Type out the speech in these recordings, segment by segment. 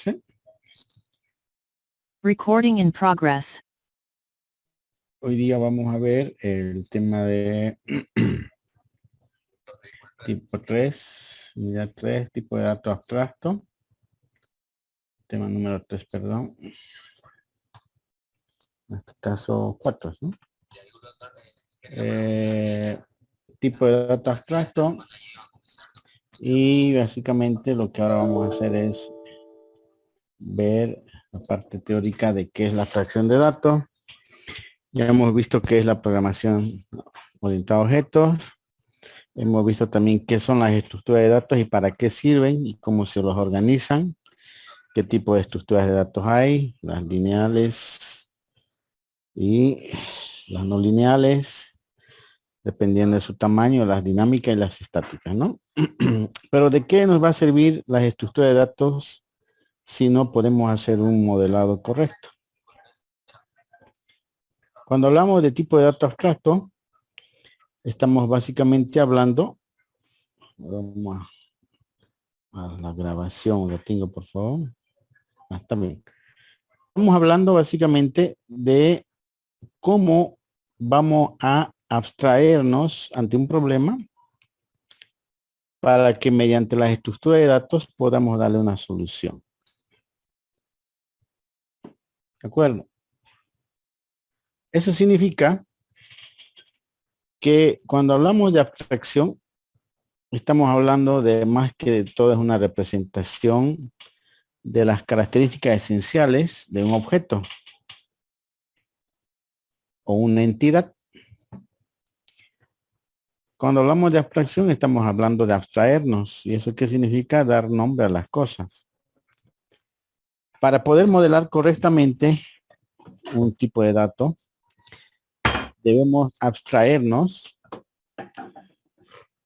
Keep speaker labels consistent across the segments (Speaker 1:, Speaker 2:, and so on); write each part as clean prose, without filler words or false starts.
Speaker 1: parece?
Speaker 2: Recording in progress.
Speaker 1: Hoy día vamos a ver el tema de tipo 3, unidad 3, tipo de datos abstracto. Tema número 3, perdón. En este caso 4, ¿no? Tipo de dato abstracto. Y básicamente lo que ahora vamos a hacer es ver la parte teórica de qué es la abstracción de datos. Ya hemos visto qué es la programación orientada a objetos. Hemos visto también qué son las estructuras de datos y para qué sirven y cómo se los organizan. Qué tipo de estructuras de datos hay, las lineales y las no lineales, dependiendo de su tamaño, las dinámicas y las estáticas, ¿no? Pero ¿de qué nos va a servir las estructuras de datos si no podemos hacer un modelado correcto? Cuando hablamos de tipo de dato abstracto, estamos básicamente hablando, vamos a la grabación, lo tengo por favor. Está bien. Estamos hablando básicamente de cómo vamos a abstraernos ante un problema para que mediante las estructuras de datos podamos darle una solución. ¿De acuerdo? Eso significa que cuando hablamos de abstracción, estamos hablando de más que de todo es una representación de las características esenciales de un objeto o una entidad. Cuando hablamos de abstracción, estamos hablando de abstraernos. ¿Y eso qué significa? Dar nombre a las cosas. Para poder modelar correctamente un tipo de dato, debemos abstraernos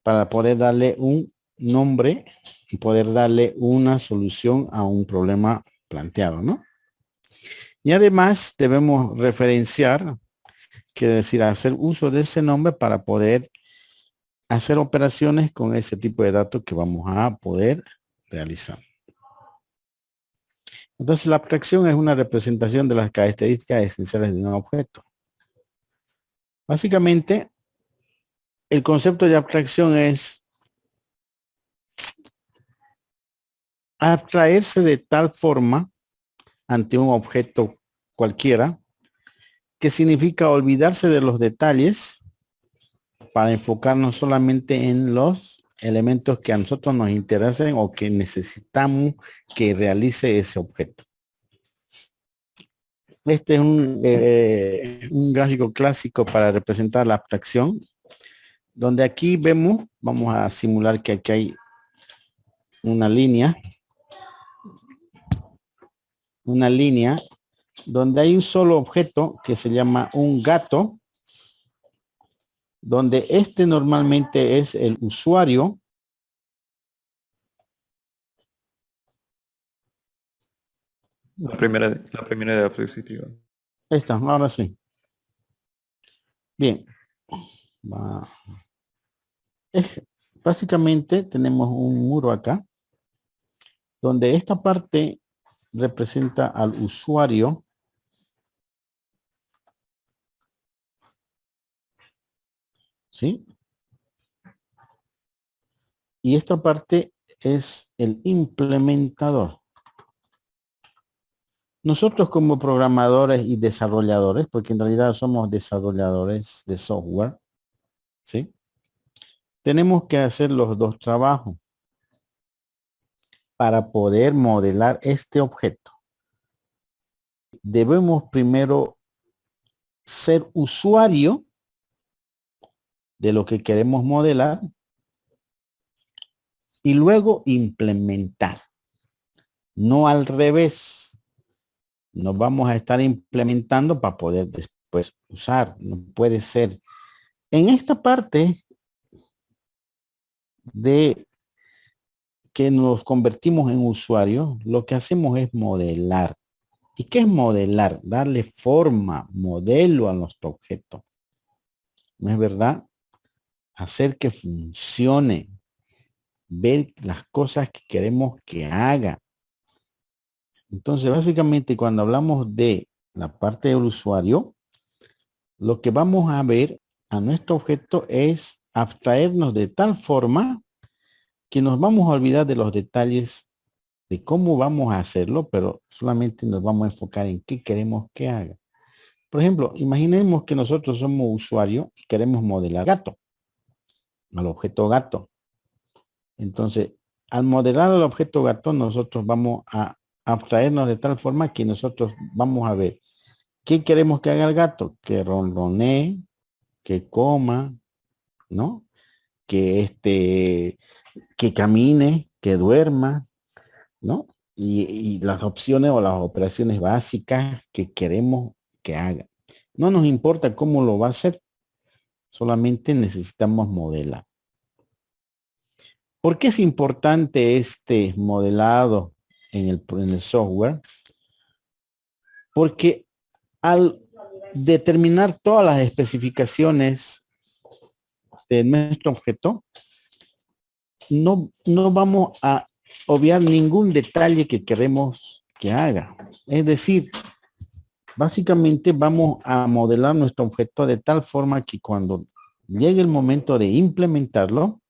Speaker 1: para poder darle un nombre y poder darle una solución a un problema planteado, ¿no? Y además debemos referenciar, quiere decir, hacer uso de ese nombre para poder hacer operaciones con ese tipo de datos que vamos a poder realizar. Entonces la abstracción es una representación de las características esenciales de un objeto. Básicamente, el concepto de abstracción es abstraerse de tal forma ante un objeto cualquiera, que significa olvidarse de los detalles para enfocarnos solamente en los elementos que a nosotros nos interesen o que necesitamos que realice ese objeto. Este es un gráfico clásico para representar la abstracción, donde aquí vemos, vamos a simular que aquí hay una línea donde hay un solo objeto que se llama un gato, donde este normalmente es el usuario.
Speaker 3: La primera diapositiva.
Speaker 1: Ahí está, ahora sí. Bien. Básicamente tenemos un muro acá, donde esta parte representa al usuario. ¿Sí? Y esta parte es el implementador. Nosotros como programadores y desarrolladores, porque en realidad somos desarrolladores de software, ¿sí? Tenemos que hacer los dos trabajos para poder modelar este objeto. Debemos primero ser usuario de lo que queremos modelar y luego implementar. No al revés. Nos vamos a estar implementando para poder después usar. No puede ser. En esta parte de que nos convertimos en usuarios, lo que hacemos es modelar. ¿Y qué es modelar? Darle forma, modelo a nuestro objeto. ¿No es verdad? Hacer que funcione. Ver las cosas que queremos que haga. Entonces, básicamente, cuando hablamos de la parte del usuario, lo que vamos a ver a nuestro objeto es abstraernos de tal forma que nos vamos a olvidar de los detalles de cómo vamos a hacerlo, pero solamente nos vamos a enfocar en qué queremos que haga. Por ejemplo, imaginemos que nosotros somos usuarios y queremos modelar gato, al objeto gato. Entonces, al modelar el objeto gato, nosotros vamos a abstraernos de tal forma que nosotros vamos a ver qué queremos que haga el gato, que ronronee, que coma, ¿no? Que camine, que duerma, ¿no? Y las opciones o las operaciones básicas que queremos que haga. No nos importa cómo lo va a hacer, solamente necesitamos modelar. ¿Por qué es importante este modelado en el software? Porque al determinar todas las especificaciones de nuestro objeto, no vamos a obviar ningún detalle que queremos que haga. Es decir, básicamente vamos a modelar nuestro objeto de tal forma que cuando llegue el momento de implementarlo,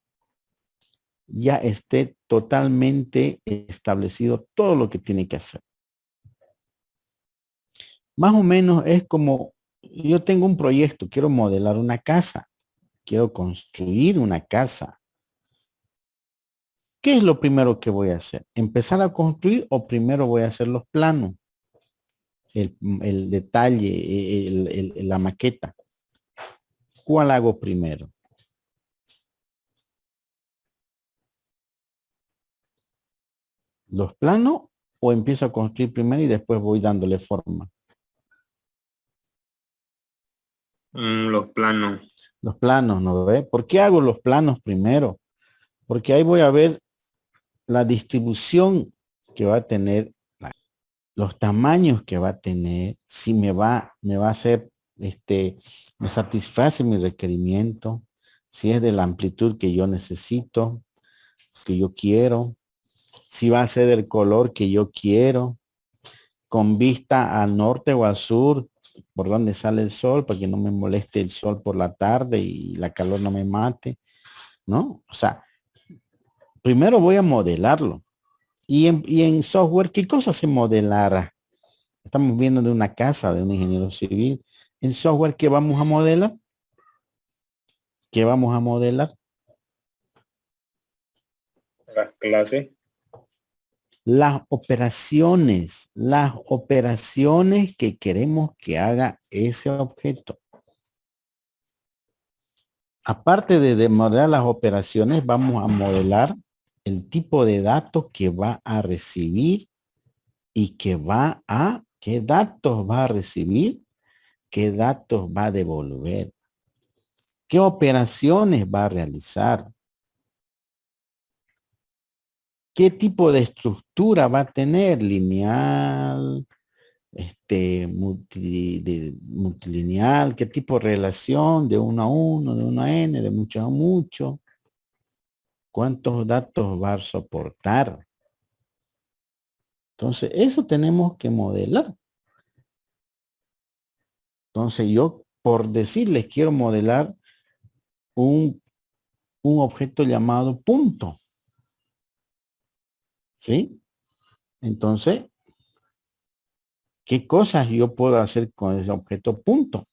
Speaker 1: ya esté totalmente establecido todo lo que tiene que hacer. Más o menos es como, yo tengo un proyecto, quiero modelar una casa, quiero construir una casa. ¿Qué es lo primero que voy a hacer? ¿Empezar a construir o primero voy a hacer los planos? El detalle, la maqueta. ¿Cuál hago primero? ¿Los planos o empiezo a construir primero y después voy dándole forma?
Speaker 2: Los planos.
Speaker 1: Los planos, ¿no ve? ¿Por qué hago los planos primero? Porque ahí voy a ver la distribución que va a tener, los tamaños que va a tener, si me va a hacer, me satisface mi requerimiento, si es de la amplitud que yo necesito, que yo quiero, si va a ser del color que yo quiero, con vista al norte o al sur, por donde sale el sol, para que no me moleste el sol por la tarde y la calor no me mate, ¿no? O sea, primero voy a modelarlo. Y en software, ¿qué cosa se modelará? Estamos viendo de una casa, de un ingeniero civil. En software, ¿qué vamos a modelar? ¿Qué vamos a modelar?
Speaker 2: Las clases.
Speaker 1: Las operaciones que queremos que haga ese objeto. Aparte de modelar las operaciones, vamos a modelar el tipo de datos que va a recibir y qué datos va a recibir, qué datos va a devolver, qué operaciones va a realizar, qué tipo de estructura va a tener, lineal, multilineal, qué tipo de relación de 1 a 1, de 1 a n, de mucho a mucho, cuántos datos va a soportar. Entonces, eso tenemos que modelar. Entonces, yo, por decirles, quiero modelar un objeto llamado punto. ¿Sí? Entonces, ¿qué cosas yo puedo hacer con ese objeto punto?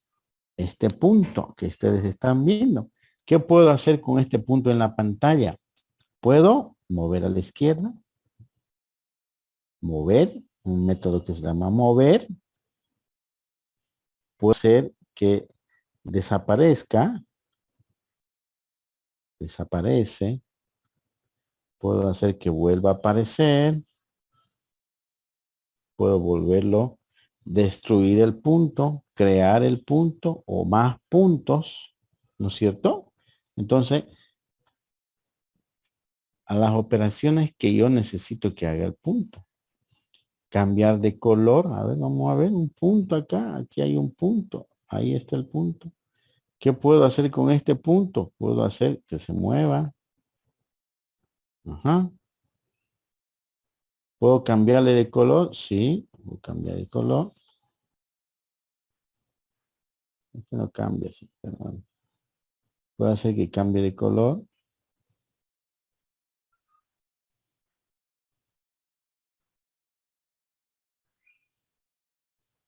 Speaker 1: Este punto que ustedes están viendo. ¿Qué puedo hacer con este punto en la pantalla? Puedo mover a la izquierda, mover, un método que se llama mover. Puede ser que desaparezca, desaparece. Puedo hacer que vuelva a aparecer. Puedo volverlo, destruir el punto, crear el punto o más puntos, ¿no es cierto? Entonces, a las operaciones que yo necesito que haga el punto. Cambiar de color, a ver, vamos a ver un punto acá, aquí hay un punto, ahí está el punto. ¿Qué puedo hacer con este punto? Puedo hacer que se mueva. Ajá. ¿Puedo cambiarle de color? Sí, puedo cambiar de color. Este no cambia, sí, pero bueno. Puedo hacer que cambie de color.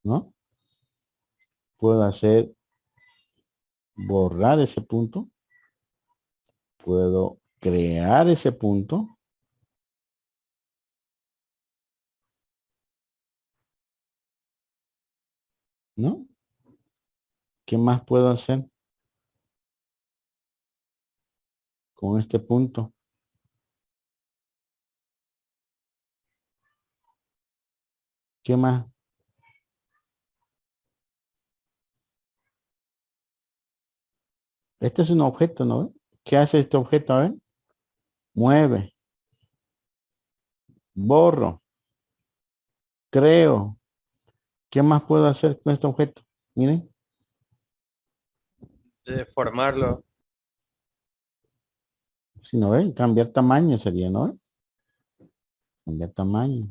Speaker 1: ¿No? Puedo hacer borrar ese punto. Puedo crear ese punto. ¿No? ¿Qué más puedo hacer con este punto? ¿Qué más? Este es un objeto, ¿no? ¿Qué hace este objeto? A ver. Mueve. Borro. Creo. ¿Qué más puedo hacer con este objeto? Miren.
Speaker 3: Formarlo.
Speaker 1: Si no ven, cambiar tamaño sería, ¿no? Cambiar tamaño.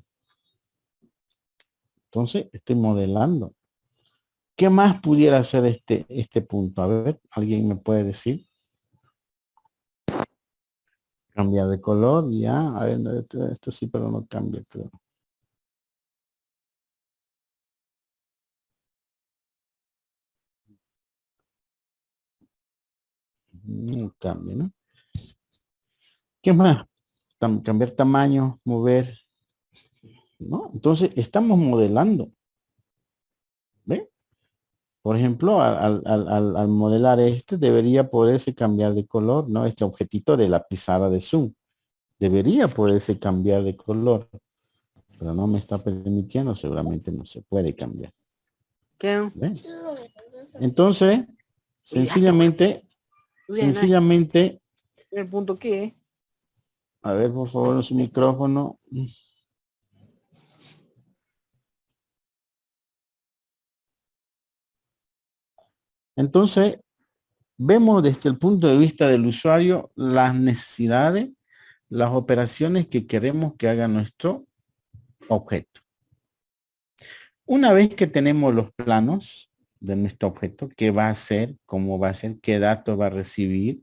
Speaker 1: Entonces, estoy modelando. ¿Qué más pudiera hacer este punto? A ver, ¿alguien me puede decir? Cambiar de color, ya. A ver, esto sí, pero no cambia, creo. No cambia, ¿no? ¿Qué más? Cambiar tamaño, mover, ¿no? Entonces, estamos modelando. ¿Ve? Por ejemplo, al modelar este, debería poderse cambiar de color, ¿no? Este objetito de la pizarra de Zoom. Debería poderse cambiar de color, pero no me está permitiendo, seguramente no se puede cambiar.
Speaker 4: ¿Qué?
Speaker 1: ¿Ve? Entonces, sencillamente,
Speaker 4: ¿El punto qué?
Speaker 1: a ver, por favor, su micrófono. Entonces, vemos desde el punto de vista del usuario las necesidades, las operaciones que queremos que haga nuestro objeto. Una vez que tenemos los planos de nuestro objeto, qué va a hacer, cómo va a ser, qué datos va a recibir,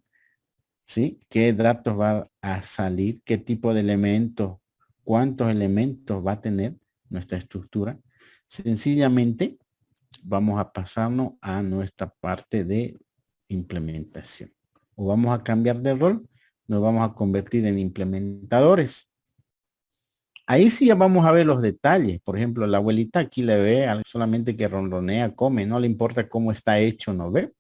Speaker 1: ¿sí? ¿Qué datos va a salir? ¿Qué tipo de elementos? ¿Cuántos elementos va a tener nuestra estructura? Sencillamente vamos a pasarnos a nuestra parte de implementación. O vamos a cambiar de rol, nos vamos a convertir en implementadores. Ahí sí ya vamos a ver los detalles. Por ejemplo, la abuelita aquí le ve solamente que ronronea, come, no le importa cómo está hecho, ¿no ve?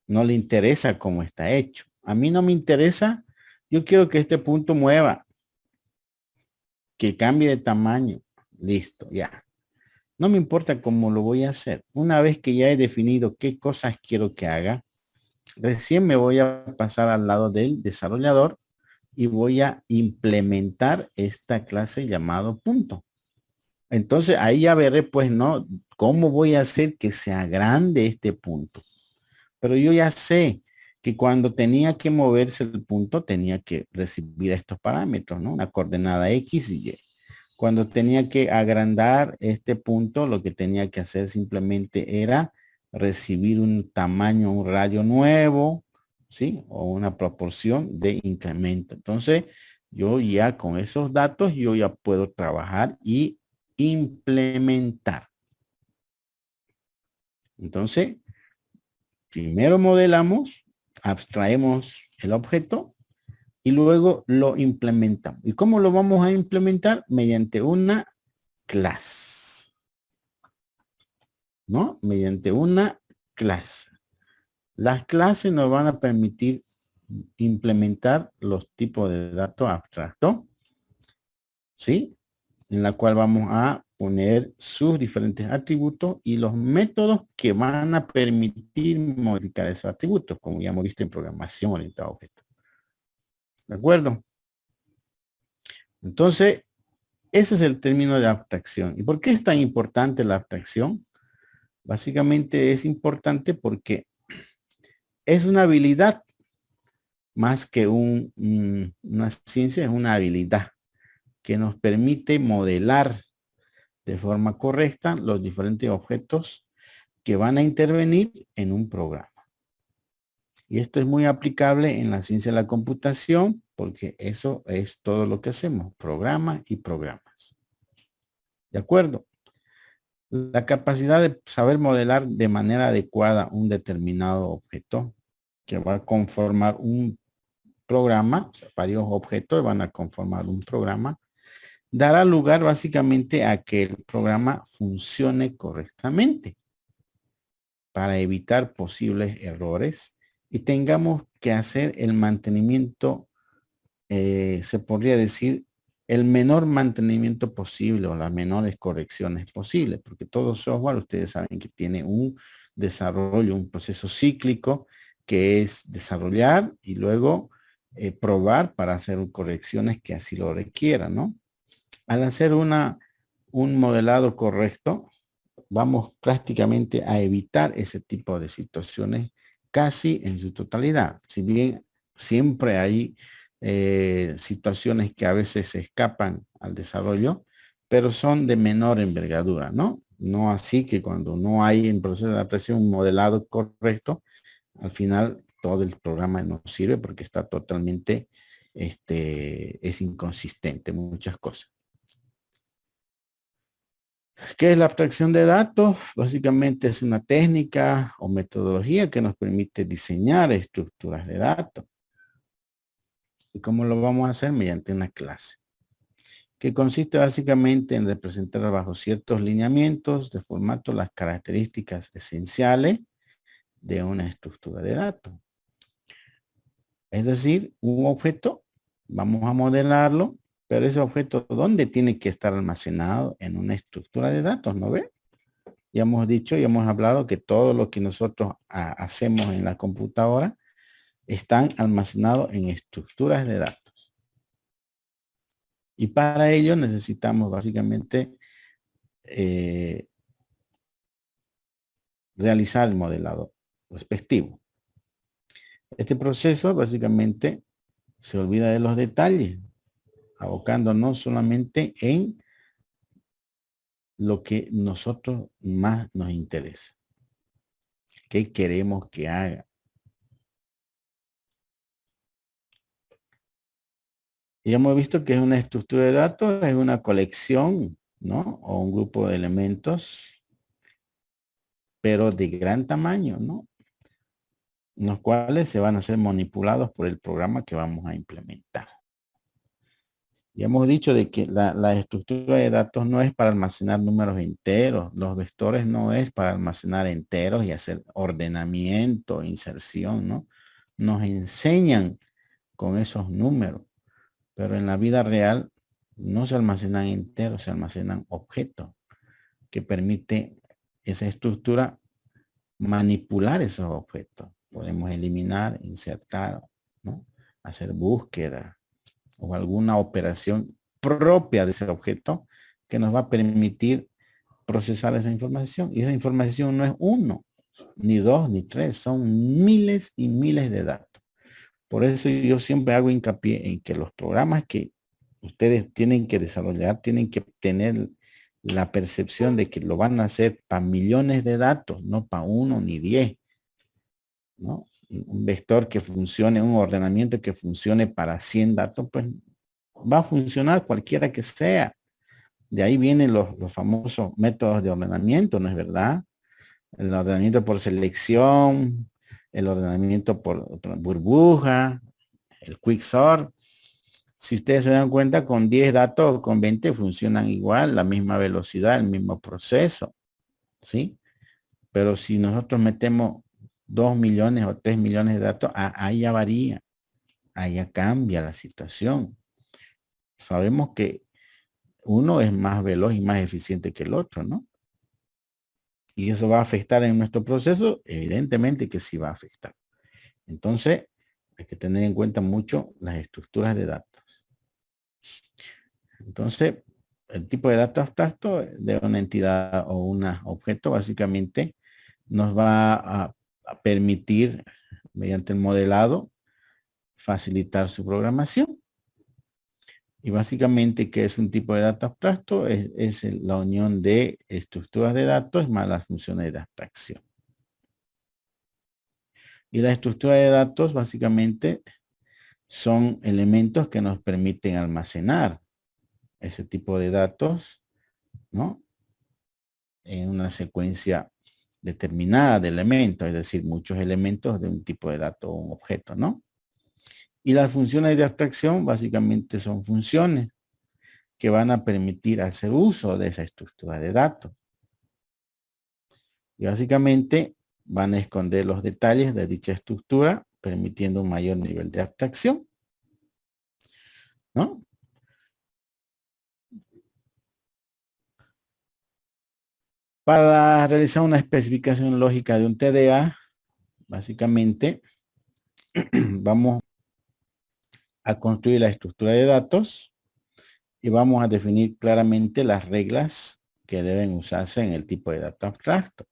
Speaker 1: No le interesa cómo está hecho. A mí no me interesa. Yo quiero que este punto mueva, que cambie de tamaño. Listo, ya. No me importa cómo lo voy a hacer. Una vez que ya he definido qué cosas quiero que haga, recién me voy a pasar al lado del desarrollador y voy a implementar esta clase llamado punto. Entonces ahí ya veré, pues, ¿no? Cómo voy a hacer que sea grande este punto. Pero yo ya sé que cuando tenía que moverse el punto, tenía que recibir estos parámetros, ¿no? Una coordenada X y Y. Cuando tenía que agrandar este punto, lo que tenía que hacer simplemente era recibir un tamaño, un radio nuevo, ¿sí? O una proporción de incremento. Entonces, yo ya con esos datos, yo ya puedo trabajar y implementar. Entonces, primero modelamos, abstraemos el objeto y luego lo implementamos. ¿Y cómo lo vamos a implementar? Mediante una clase. ¿No? Mediante una clase. Las clases nos van a permitir implementar los tipos de datos abstractos. ¿Sí? En la cual vamos a poner sus diferentes atributos y los métodos que van a permitir modificar esos atributos, como ya hemos visto en programación orientada a objetos. ¿De acuerdo? Entonces, ese es el término de abstracción. ¿Y por qué es tan importante la abstracción? Básicamente es importante porque es una habilidad más que una ciencia, es una habilidad. que nos permite modelar de forma correcta los diferentes objetos que van a intervenir en un programa. Y esto es muy aplicable en la ciencia de la computación porque eso es todo lo que hacemos, programas y programas. ¿De acuerdo? La capacidad de saber modelar de manera adecuada un determinado objeto que va a conformar un programa, o sea, varios objetos van a conformar un programa, dará lugar básicamente a que el programa funcione correctamente para evitar posibles errores y tengamos que hacer el mantenimiento, se podría decir, el menor mantenimiento posible o las menores correcciones posibles, porque todo software, ustedes saben que tiene un desarrollo, un proceso cíclico que es desarrollar y luego probar para hacer correcciones que así lo requieran, ¿no? Al hacer un modelado correcto, vamos prácticamente a evitar ese tipo de situaciones casi en su totalidad. Si bien siempre hay situaciones que a veces se escapan al desarrollo, pero son de menor envergadura, ¿no? No así que cuando no hay en proceso de adaptación un modelado correcto, al final todo el programa no sirve porque está totalmente, es inconsistente, muchas cosas. ¿Qué es la abstracción de datos? Básicamente es una técnica o metodología que nos permite diseñar estructuras de datos. ¿Y cómo lo vamos a hacer? Mediante una clase, que consiste básicamente en representar bajo ciertos lineamientos de formato las características esenciales de una estructura de datos. Es decir, un objeto, vamos a modelarlo, pero ese objeto, ¿dónde tiene que estar almacenado? En una estructura de datos, ¿no ve? Ya hemos dicho y hemos hablado que todo lo que nosotros hacemos en la computadora están almacenados en estructuras de datos. Y para ello necesitamos básicamente realizar el modelado respectivo. Este proceso básicamente se olvida de los detalles, abocándonos solamente en lo que nosotros más nos interesa. ¿Qué queremos que haga? Y hemos visto que es una estructura de datos, es una colección, ¿no? O un grupo de elementos, pero de gran tamaño, ¿no? Los cuales se van a ser manipulados por el programa que vamos a implementar. Ya hemos dicho de que la estructura de datos no es para almacenar números enteros. Los vectores no es para almacenar enteros y hacer ordenamiento, inserción, ¿no? Nos enseñan con esos números. Pero en la vida real no se almacenan enteros, se almacenan objetos que permite esa estructura manipular esos objetos. Podemos eliminar, insertar, ¿no? Hacer búsqueda o alguna operación propia de ese objeto que nos va a permitir procesar esa información. Y esa información no es uno, ni dos, ni tres, son miles y miles de datos. Por eso yo siempre hago hincapié en que los programas que ustedes tienen que desarrollar, tienen que tener la percepción de que lo van a hacer para millones de datos, no para uno ni 10, ¿no? Un vector que funcione, un ordenamiento que funcione para 100 datos, pues va a funcionar cualquiera que sea. De ahí vienen los famosos métodos de ordenamiento, ¿no es verdad? El ordenamiento por selección, el ordenamiento por burbuja, el quicksort. Si ustedes se dan cuenta, con 10 datos o con 20 funcionan igual, la misma velocidad, el mismo proceso, ¿sí? Pero si nosotros metemos 2 millones o 3 millones de datos, ahí ya varía, ahí ya cambia la situación. Sabemos que uno es más veloz y más eficiente que el otro, ¿no? Y eso va a afectar en nuestro proceso, evidentemente que sí va a afectar. Entonces, hay que tener en cuenta mucho las estructuras de datos. Entonces, el tipo de dato abstracto de una entidad o un objeto básicamente nos va a permitir, mediante el modelado, facilitar su programación. Y básicamente, ¿qué es un tipo de dato abstracto? Es la unión de estructuras de datos más las funciones de abstracción. Y la estructura de datos básicamente son elementos que nos permiten almacenar ese tipo de datos, ¿no? En una secuencia determinada de elementos, es decir, muchos elementos de un tipo de dato o un objeto, ¿no? Y las funciones de abstracción básicamente son funciones que van a permitir hacer uso de esa estructura de datos. Y básicamente van a esconder los detalles de dicha estructura, permitiendo un mayor nivel de abstracción, ¿no? Para realizar una especificación lógica de un TDA, básicamente vamos a construir la estructura de datos y vamos a definir claramente las reglas que deben usarse en el tipo de dato abstracto.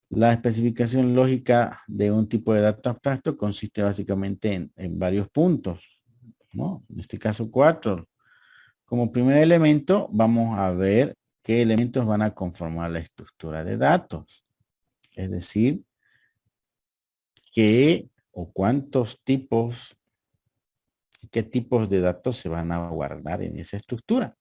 Speaker 1: La especificación lógica de un tipo de dato abstracto consiste básicamente en varios puntos, ¿no? En este caso 4. Como primer elemento vamos a ver qué elementos van a conformar la estructura de datos. Es decir, qué o cuántos tipos, qué tipos de datos se van a guardar en esa estructura.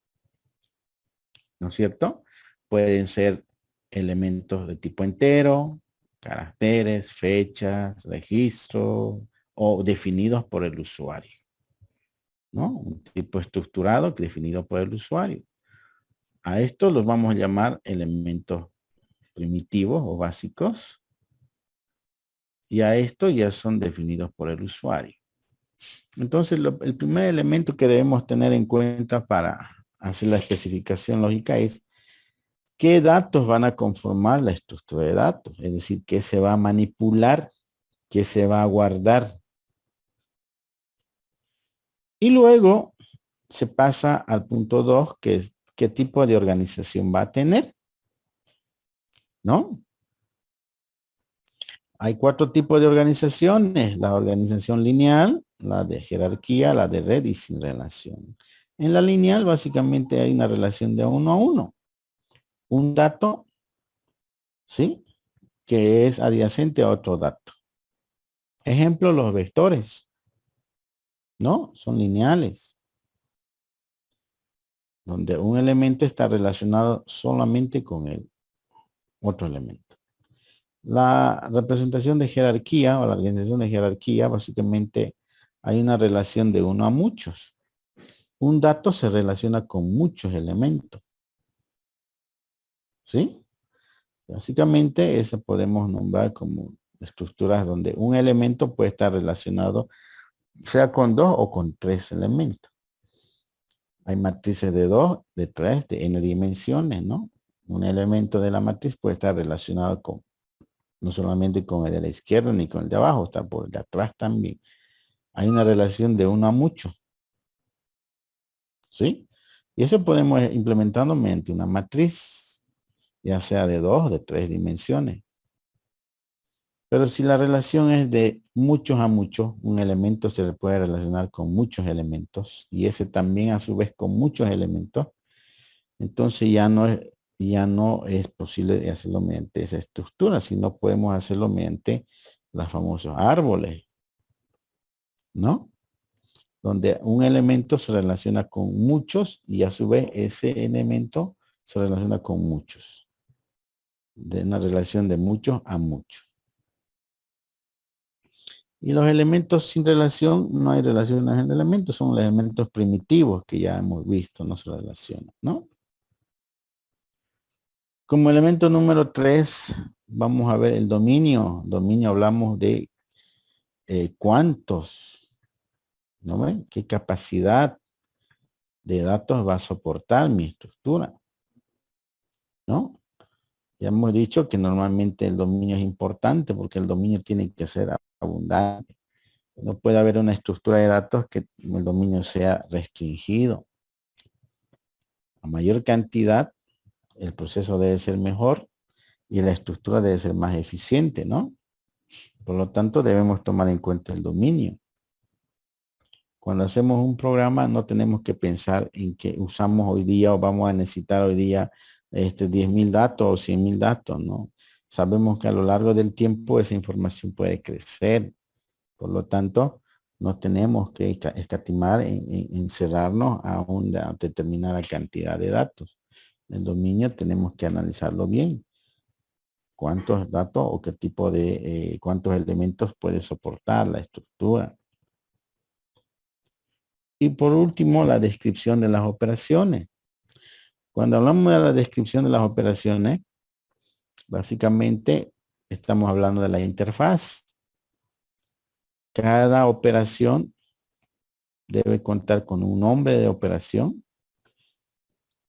Speaker 1: ¿No es cierto? Pueden ser elementos de tipo entero, caracteres, fechas, registros o definidos por el usuario, ¿no? Un tipo estructurado definido por el usuario. A esto los vamos a llamar elementos primitivos o básicos. Y a esto ya son definidos por el usuario. Entonces, el primer elemento que debemos tener en cuenta para hacer la especificación lógica es qué datos van a conformar la estructura de datos. Es decir, qué se va a manipular, qué se va a guardar. Y luego se pasa al punto 2, que es qué tipo de organización va a tener, ¿no? Hay 4 tipos de organizaciones: la organización lineal, la de jerarquía, la de red y sin relación. En la lineal básicamente hay una relación de 1 a 1. Un dato, ¿sí? Que es adyacente a otro dato. Ejemplo, los vectores, ¿no? Son lineales, donde un elemento está relacionado solamente con el otro elemento. La representación de jerarquía o la organización de jerarquía, básicamente hay una relación de 1 a muchos. Un dato se relaciona con muchos elementos. ¿Sí? Básicamente eso podemos nombrar como estructuras donde un elemento puede estar relacionado sea con 2 o con 3 elementos. Hay matrices de 2, de 3, de n dimensiones, ¿no? Un elemento de la matriz puede estar relacionado con no solamente con el de la izquierda ni con el de abajo, está por el de atrás también. Hay una relación de 1 a mucho. ¿Sí? Y eso podemos implementarlo mediante una matriz, ya sea de 2 o de 3 dimensiones. Pero si la relación es de muchos a muchos, un elemento se le puede relacionar con muchos elementos y ese también a su vez con muchos elementos, entonces ya no es posible hacerlo mediante esa estructura, sino podemos hacerlo mediante los famosos árboles, ¿no? Donde un elemento se relaciona con muchos y a su vez ese elemento se relaciona con muchos. De una relación de muchos a muchos. Y los elementos sin relación, no hay relaciones en elementos, son los elementos primitivos que ya hemos visto, no se relacionan, ¿no? Como elemento número 3, vamos a ver el dominio. Dominio hablamos de cuántos, ¿no ven? ¿Qué capacidad de datos va a soportar mi estructura? ¿No? Ya hemos dicho que normalmente el dominio es importante porque el dominio tiene que ser abundante. No puede haber una estructura de datos que el dominio sea restringido. A mayor cantidad, el proceso debe ser mejor y la estructura debe ser más eficiente, ¿no? Por lo tanto, debemos tomar en cuenta el dominio. Cuando hacemos un programa no tenemos que pensar en que usamos hoy día o vamos a necesitar hoy día 10.000 datos o 100.000 datos, ¿no? Sabemos que a lo largo del tiempo esa información puede crecer. Por lo tanto, no tenemos que escatimar en cerrarnos a una determinada cantidad de datos. El dominio tenemos que analizarlo bien. Cuántos datos o qué tipo de, cuántos elementos puede soportar la estructura. Y por último, la descripción de las operaciones. Cuando hablamos de la descripción de las operaciones, básicamente estamos hablando de la interfaz. Cada operación debe contar con un nombre de operación.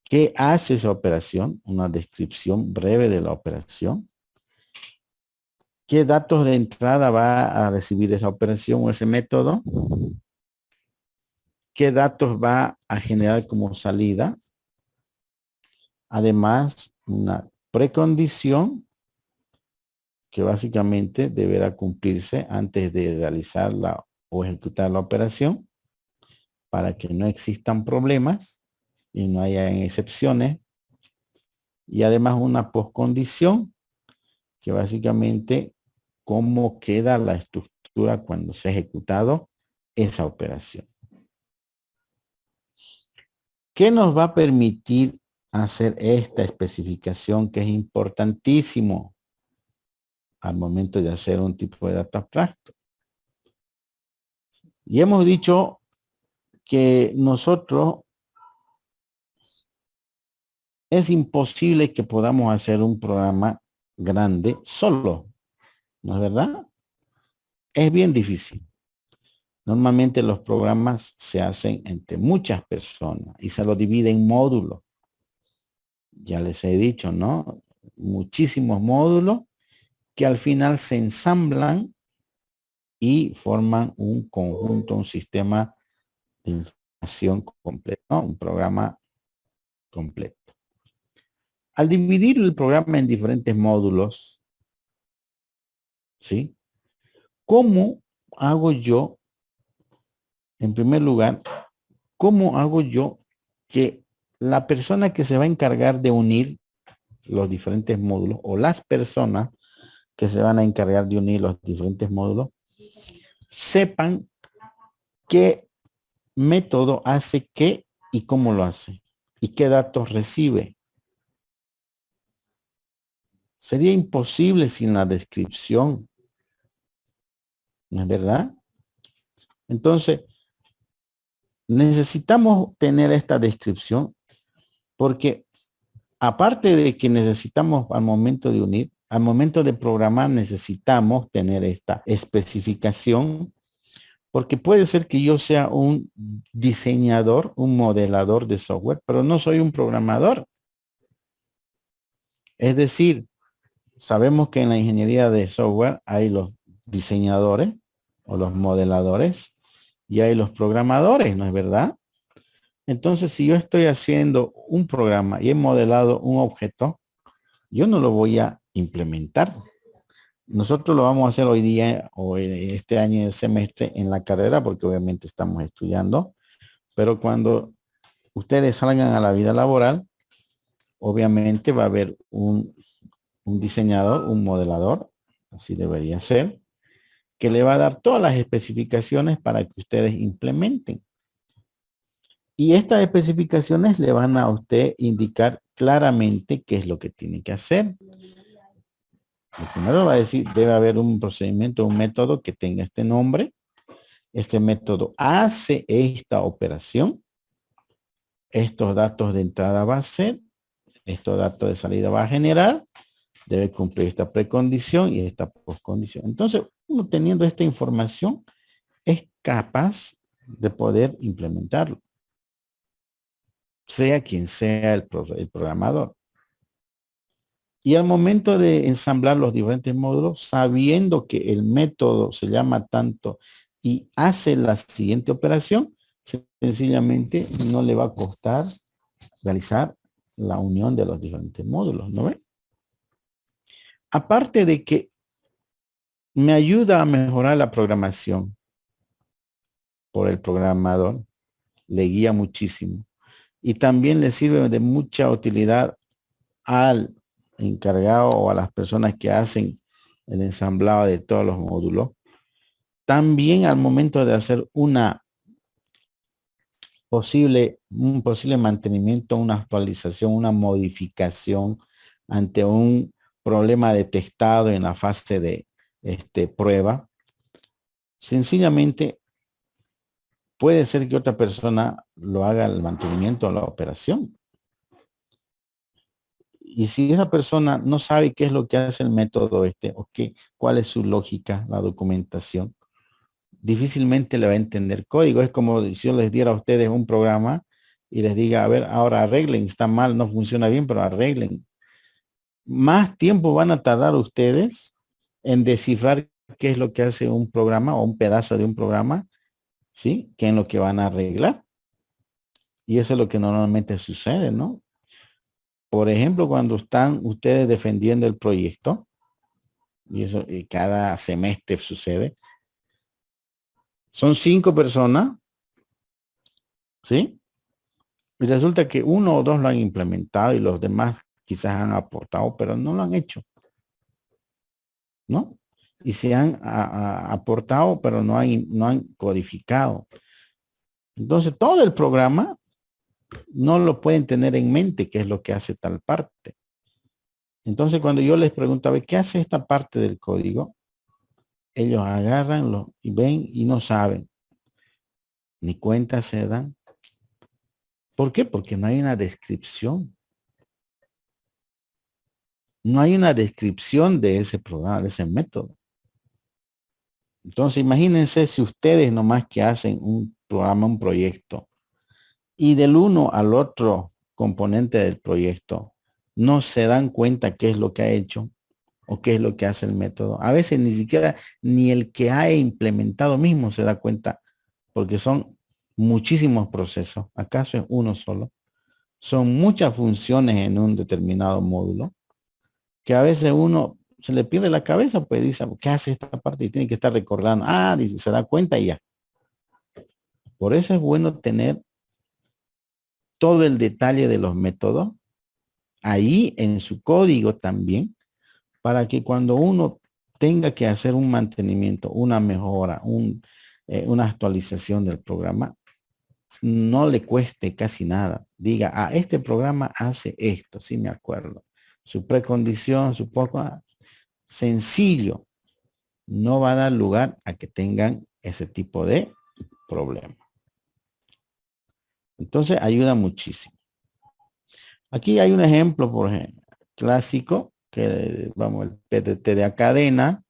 Speaker 1: ¿Qué hace esa operación? Una descripción breve de la operación. ¿Qué datos de entrada va a recibir esa operación o ese método? ¿Qué datos va a generar como salida? Además, una precondición que básicamente deberá cumplirse antes de realizar o ejecutar la operación para que no existan problemas y no haya excepciones. Y además una postcondición que básicamente cómo queda la estructura cuando se ha ejecutado esa operación. ¿Qué nos va a permitir hacer esta especificación que es importantísimo al momento de hacer un tipo de dato abstracto? Y hemos dicho que nosotros es imposible que podamos hacer un programa grande solo, ¿no es verdad? Es bien difícil. Normalmente los programas se hacen entre muchas personas y se lo divide en módulos. Ya les he dicho, ¿no? Muchísimos módulos que al final se ensamblan y forman un conjunto, un sistema de información completo, ¿no? Un programa completo. Al dividir el programa en diferentes módulos, ¿sí? ¿Cómo hago yo, en primer lugar, cómo hago yo que la persona que se va a encargar de unir los diferentes módulos o las personas que se van a encargar de unir los diferentes módulos sepan qué método hace qué y cómo lo hace y qué datos recibe? Sería imposible sin la descripción, ¿no es verdad? Entonces, necesitamos tener esta descripción porque aparte de que necesitamos al momento de unir, al momento de programar necesitamos tener esta especificación porque puede ser que yo sea un diseñador, un modelador de software, pero no soy un programador. Es decir, sabemos que en la ingeniería de software hay los diseñadores o los modeladores y hay los programadores, ¿no es verdad? Entonces, si yo estoy haciendo un programa y he modelado un objeto, yo no lo voy a implementar. Nosotros lo vamos a hacer hoy día o este año el semestre en la carrera porque obviamente estamos estudiando, pero cuando ustedes salgan a la vida laboral, obviamente va a haber un diseñador, un modelador, así debería ser, que le va a dar todas las especificaciones para que ustedes implementen. Y estas especificaciones le van a usted indicar claramente qué es lo que tiene que hacer. Lo primero va a decir, debe haber un procedimiento, un método que tenga este nombre. Este método hace esta operación. Estos datos de entrada va a ser, estos datos de salida va a generar. Debe cumplir esta precondición y esta postcondición. Entonces, uno teniendo esta información es capaz de poder implementarlo. Sea quien sea el programador. Y al momento de ensamblar los diferentes módulos, sabiendo que el método se llama tanto y hace la siguiente operación, sencillamente no le va a costar realizar la unión de los diferentes módulos, ¿no ve? Aparte de que me ayuda a mejorar la programación, por el programador. Le guía muchísimo. Y también le sirve de mucha utilidad al encargado o a las personas que hacen el ensamblado de todos los módulos. También al momento de hacer un posible mantenimiento, una actualización, una modificación ante un problema detectado en la fase de prueba, sencillamente puede ser que otra persona lo haga el mantenimiento o la operación. Y si esa persona no sabe qué es lo que hace el método o cuál es su lógica, la documentación, difícilmente le va a entender código. Es como si yo les diera a ustedes un programa y les diga, a ver, ahora arreglen, está mal, no funciona bien, pero arreglen. Más tiempo van a tardar ustedes en descifrar qué es lo que hace un programa o un pedazo de un programa, ¿sí? Que en lo que van a arreglar. Y eso es lo que normalmente sucede, ¿no? Por ejemplo, cuando están ustedes defendiendo el proyecto, y eso cada semestre sucede, son 5 personas, ¿sí? Y resulta que 1 o 2 lo han implementado y los demás quizás han aportado, pero no lo han hecho, ¿no? Y se han aportado, pero no han codificado. Entonces, todo el programa no lo pueden tener en mente qué es lo que hace tal parte. Entonces, cuando yo les preguntaba, ¿qué hace esta parte del código? Ellos agarran y ven y no saben. Ni cuenta se dan. ¿Por qué? Porque no hay una descripción. No hay una descripción de ese programa, de ese método. Entonces, imagínense si ustedes nomás que hacen un programa, un proyecto, y del uno al otro componente del proyecto no se dan cuenta qué es lo que ha hecho o qué es lo que hace el método. A veces ni siquiera ni el que ha implementado mismo se da cuenta, porque son muchísimos procesos. ¿Acaso es uno solo? Son muchas funciones en un determinado módulo que a veces uno se le pierde la cabeza, pues dice, ¿qué hace esta parte? Y tiene que estar recordando. Dice, se da cuenta y ya. Por eso es bueno tener todo el detalle de los métodos ahí en su código también, para que cuando uno tenga que hacer un mantenimiento, una mejora, una actualización del programa, no le cueste casi nada. Diga, este programa hace esto, sí me acuerdo. Su precondición, su poco sencillo, no va a dar lugar a que tengan ese tipo de problema. Entonces ayuda muchísimo. Aquí hay un ejemplo, por ejemplo, clásico, que vamos, el PTT de cadena,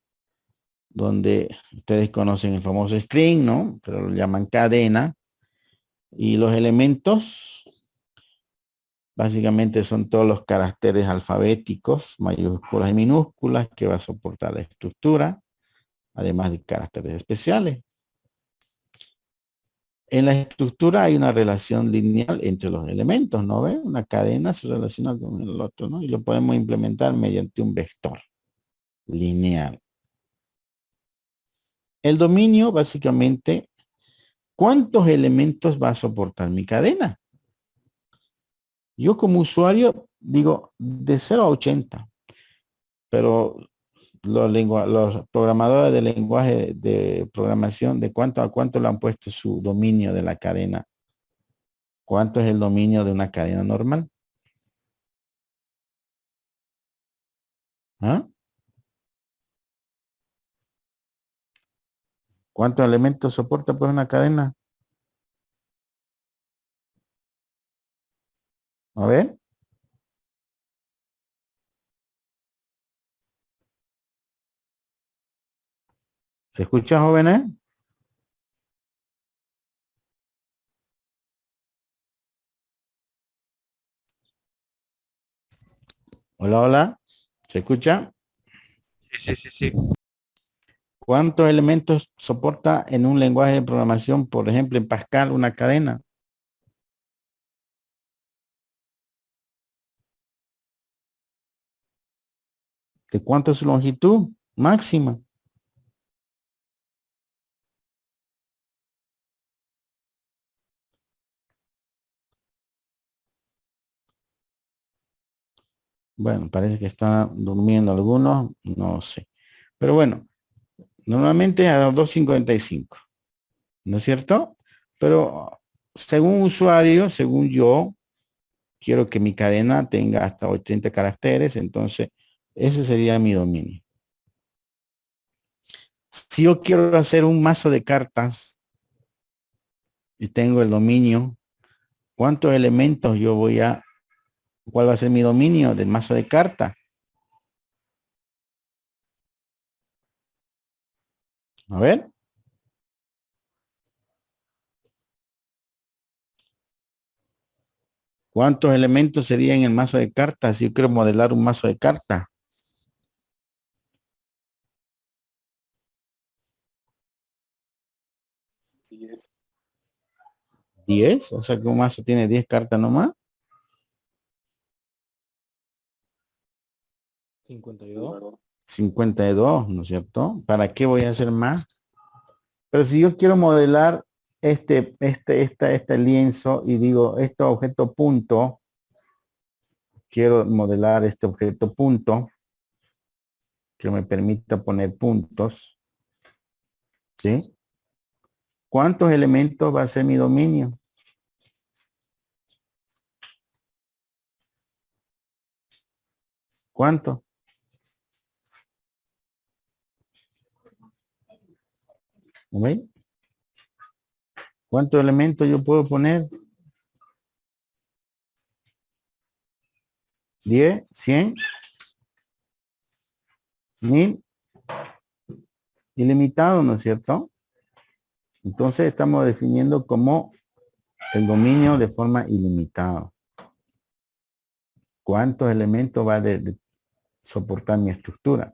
Speaker 1: donde ustedes conocen el famoso string, ¿no? Pero lo llaman cadena. Y los elementos, básicamente son todos los caracteres alfabéticos, mayúsculas y minúsculas, que va a soportar la estructura, además de caracteres especiales. En la estructura hay una relación lineal entre los elementos, ¿no ve? Una cadena se relaciona con el otro, ¿no? Y lo podemos implementar mediante un vector lineal. El dominio, básicamente, ¿cuántos elementos va a soportar mi cadena? Yo como usuario digo de 0 a 80, pero los programadores de lenguaje de programación, ¿de cuánto a cuánto le han puesto su dominio de la cadena? ¿Cuánto es el dominio de una cadena normal? ¿Ah? ¿Cuántos elementos soporta pues una cadena? A ver. ¿Se escucha, jóvenes? Hola, hola. ¿Se escucha?
Speaker 3: Sí.
Speaker 1: ¿Cuántos elementos soporta en un lenguaje de programación, por ejemplo, en Pascal, una cadena? ¿De cuánto es su longitud máxima? Bueno, parece que están durmiendo algunos, no sé. Pero bueno, normalmente a las 2:55, ¿no es cierto? Pero según usuario, según yo, quiero que mi cadena tenga hasta 80 caracteres, entonces ese sería mi dominio. Si yo quiero hacer un mazo de cartas y tengo el dominio, ¿cuántos elementos cuál va a ser mi dominio del mazo de cartas? A ver. ¿Cuántos elementos serían en el mazo de cartas si yo quiero modelar un mazo de cartas?
Speaker 2: 10.
Speaker 1: 10, o sea que un mazo tiene 10 cartas nomás.
Speaker 4: 52.
Speaker 1: 52, ¿no es cierto? ¿Para qué voy a hacer más? Pero si yo quiero modelar este lienzo y digo, este objeto punto, quiero modelar este objeto punto, que me permita poner puntos, ¿sí? ¿Cuántos elementos va a ser mi dominio? ¿Cuántos? ¿Ven? ¿Cuántos elementos yo puedo poner? 10, 100, 1000, ilimitado, ¿no es cierto? Entonces estamos definiendo como el dominio de forma ilimitada. ¿Cuántos elementos va a soportar mi estructura?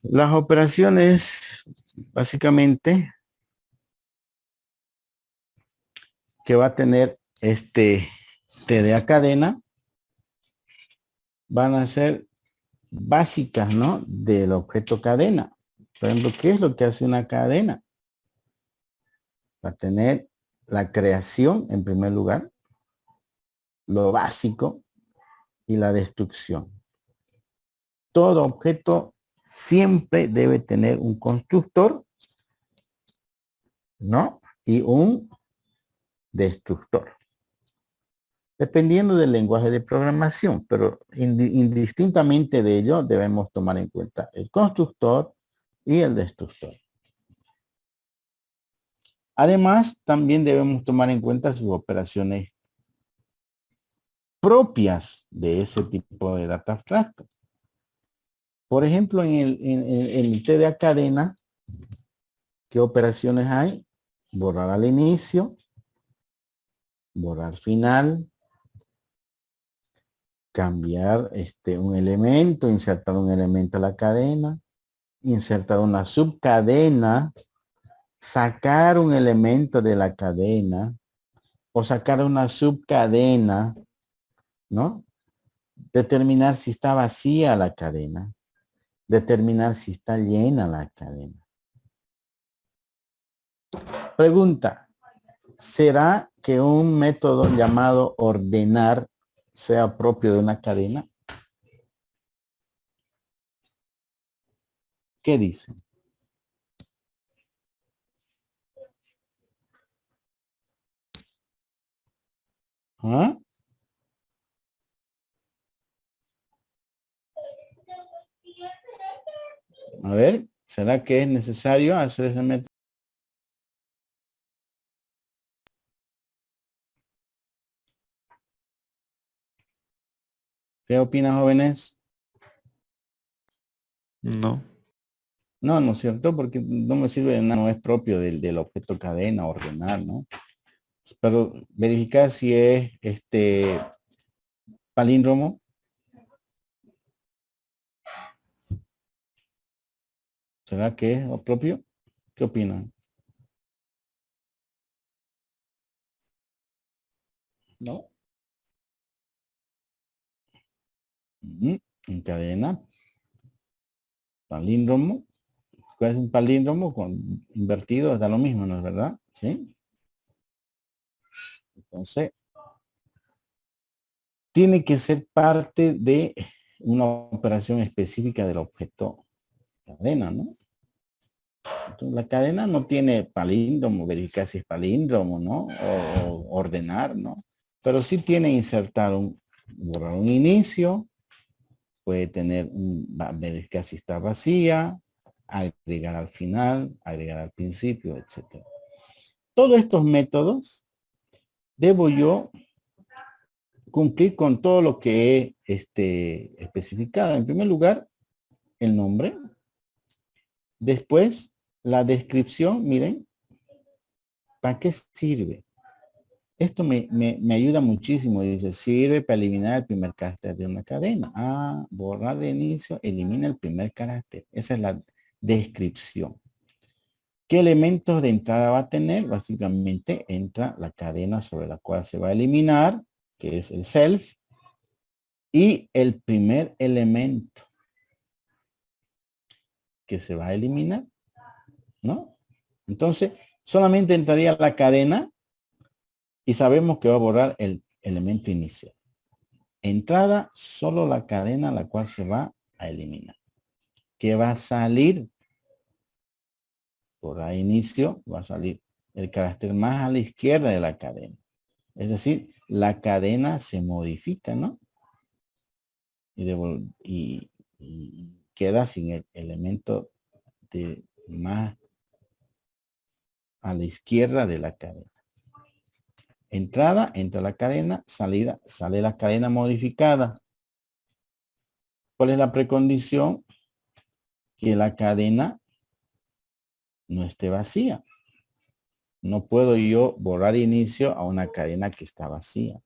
Speaker 1: Las operaciones, básicamente, que va a tener este TDA cadena, van a ser básicas, ¿no? Del objeto cadena. Por ejemplo, ¿qué es lo que hace una cadena? Va a tener la creación, en primer lugar, lo básico y la destrucción. Todo objeto siempre debe tener un constructor, ¿no? Y un destructor. Dependiendo del lenguaje de programación, pero indistintamente de ello debemos tomar en cuenta el constructor y el destructor. Además, también debemos tomar en cuenta sus operaciones propias de ese tipo de data abstracto. Por ejemplo, en el TDA cadena, ¿qué operaciones hay? Borrar al inicio, borrar final, cambiar un elemento, insertar un elemento a la cadena, insertar una subcadena, sacar un elemento de la cadena o sacar una subcadena, ¿no? Determinar si está vacía la cadena, determinar si está llena la cadena. Pregunta, ¿será que un método llamado ordenar sea propio de una cadena? ¿Qué dicen? ¿Ah? A ver, ¿será que es necesario hacer ese método? ¿Qué opinan, jóvenes?
Speaker 3: No.
Speaker 1: No, no es cierto, porque no me sirve de nada, no es propio del objeto cadena, ordenar, ¿no? Pero verificar si es palíndromo. ¿Será que es propio? ¿Qué opinan? ¿No? En cadena. Palíndromo. ¿Cuál es un palíndromo? Con invertido da lo mismo, ¿no es verdad? ¿Sí? Entonces, tiene que ser parte de una operación específica del objeto cadena, ¿no? Entonces, la cadena no tiene palíndromo, verificar si es palíndromo, ¿no? O ordenar, ¿no? Pero sí tiene insertar borrar un inicio, puede tener verificar si está vacía, agregar al final, agregar al principio, etc. Todos estos métodos debo yo cumplir con todo lo que he especificado. En primer lugar, el nombre. Después, la descripción, miren, ¿para qué sirve? Esto me ayuda muchísimo. Dice, sirve para eliminar el primer carácter de una cadena. Ah, borrar de inicio, elimina el primer carácter. Esa es la descripción. ¿Qué elementos de entrada va a tener? Básicamente entra la cadena sobre la cual se va a eliminar, que es el self, y el primer elemento que se va a eliminar, ¿no? Entonces, solamente entraría la cadena y sabemos que va a borrar el elemento inicial. Entrada, solo la cadena la cual se va a eliminar. ¿Qué va a salir? Por ahí inicio va a salir el carácter más a la izquierda de la cadena. Es decir, la cadena se modifica, ¿no? Y queda sin el elemento de más a la izquierda de la cadena. Entrada, entra la cadena, salida, sale la cadena modificada. ¿Cuál es la precondición? Que la cadena no esté vacía. No puedo yo borrar inicio a una cadena que está vacía.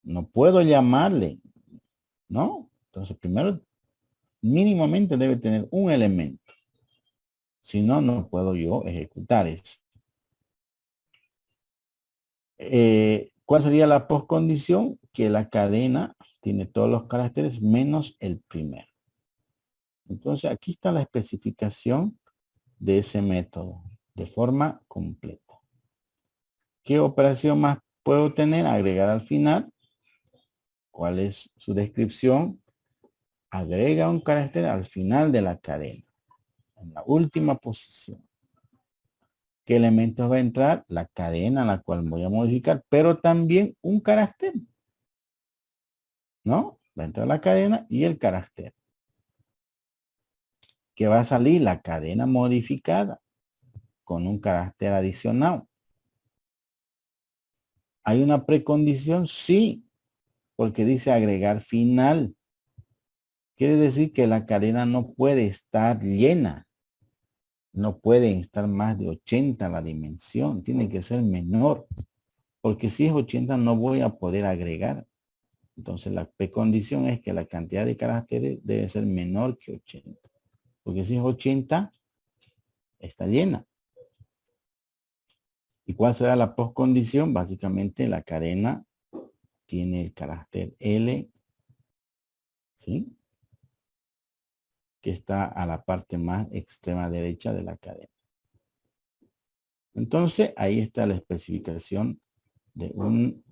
Speaker 1: No puedo llamarle, ¿no? Entonces, primero, mínimamente debe tener un elemento. Si no, no puedo yo ejecutar eso. ¿Cuál sería la postcondición? Que la cadena tiene todos los caracteres menos el primero. Entonces, aquí está la especificación de ese método de forma completa. ¿Qué operación más puedo tener? Agregar al final. ¿Cuál es su descripción? Agrega un carácter al final de la cadena, en la última posición. ¿Qué elementos va a entrar? La cadena a la cual voy a modificar, pero también un carácter. ¿No? Va a entrar la cadena y el carácter. ¿Qué va a salir? La cadena modificada con un carácter adicional. ¿Hay una precondición? Sí, porque dice agregar final. Quiere decir que la cadena no puede estar llena. No puede estar más de 80 la dimensión. Tiene que ser menor. Porque si es 80 no voy a poder agregar. Entonces la precondición es que la cantidad de caracteres debe ser menor que 80. Porque si es 80, está llena. ¿Y cuál será la postcondición? Básicamente la cadena tiene el carácter L, ¿sí? Que está a la parte más extrema derecha de la cadena. Entonces, ahí está la especificación de un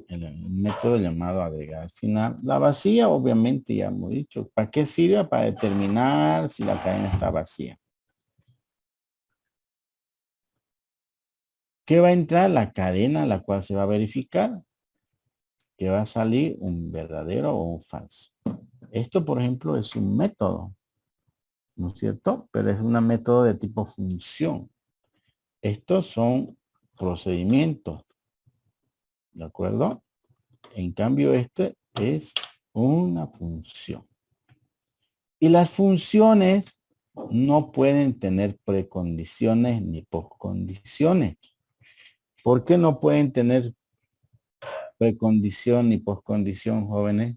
Speaker 1: método llamado agregar al final. La vacía, obviamente, ya hemos dicho. ¿Para qué sirve? Para determinar si la cadena está vacía. ¿Qué va a entrar? La cadena a la cual se va a verificar. Que va a salir un verdadero o un falso. Esto, por ejemplo, es un método. ¿No es cierto? Pero es un método de tipo función. Estos son procedimientos. ¿De acuerdo? En cambio, este es una función. Y las funciones no pueden tener precondiciones ni postcondiciones. ¿Por qué no pueden tener precondición ni postcondición, jóvenes?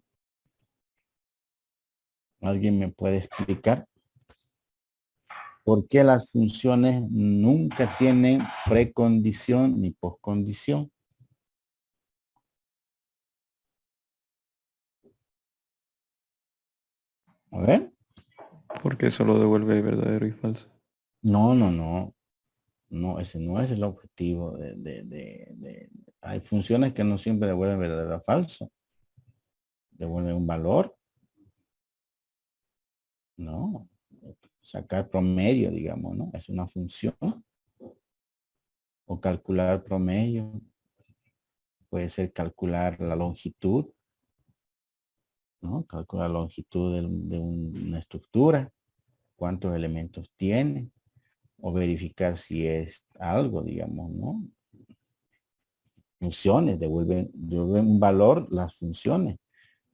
Speaker 1: ¿Alguien me puede explicar? ¿Por qué las funciones nunca tienen precondición ni postcondición? A ver.
Speaker 3: Porque solo devuelve verdadero y falso.
Speaker 1: No, no, no. No, ese no es el objetivo. Hay funciones que no siempre devuelven verdadero o falso. ¿Devuelve un valor? No. Sacar promedio, digamos, ¿no? Es una función. O calcular promedio. Puede ser calcular la longitud, ¿no? Calcular la longitud de una estructura. Cuántos elementos tiene. O verificar si es algo, digamos, ¿no? Funciones, devuelven un valor las funciones.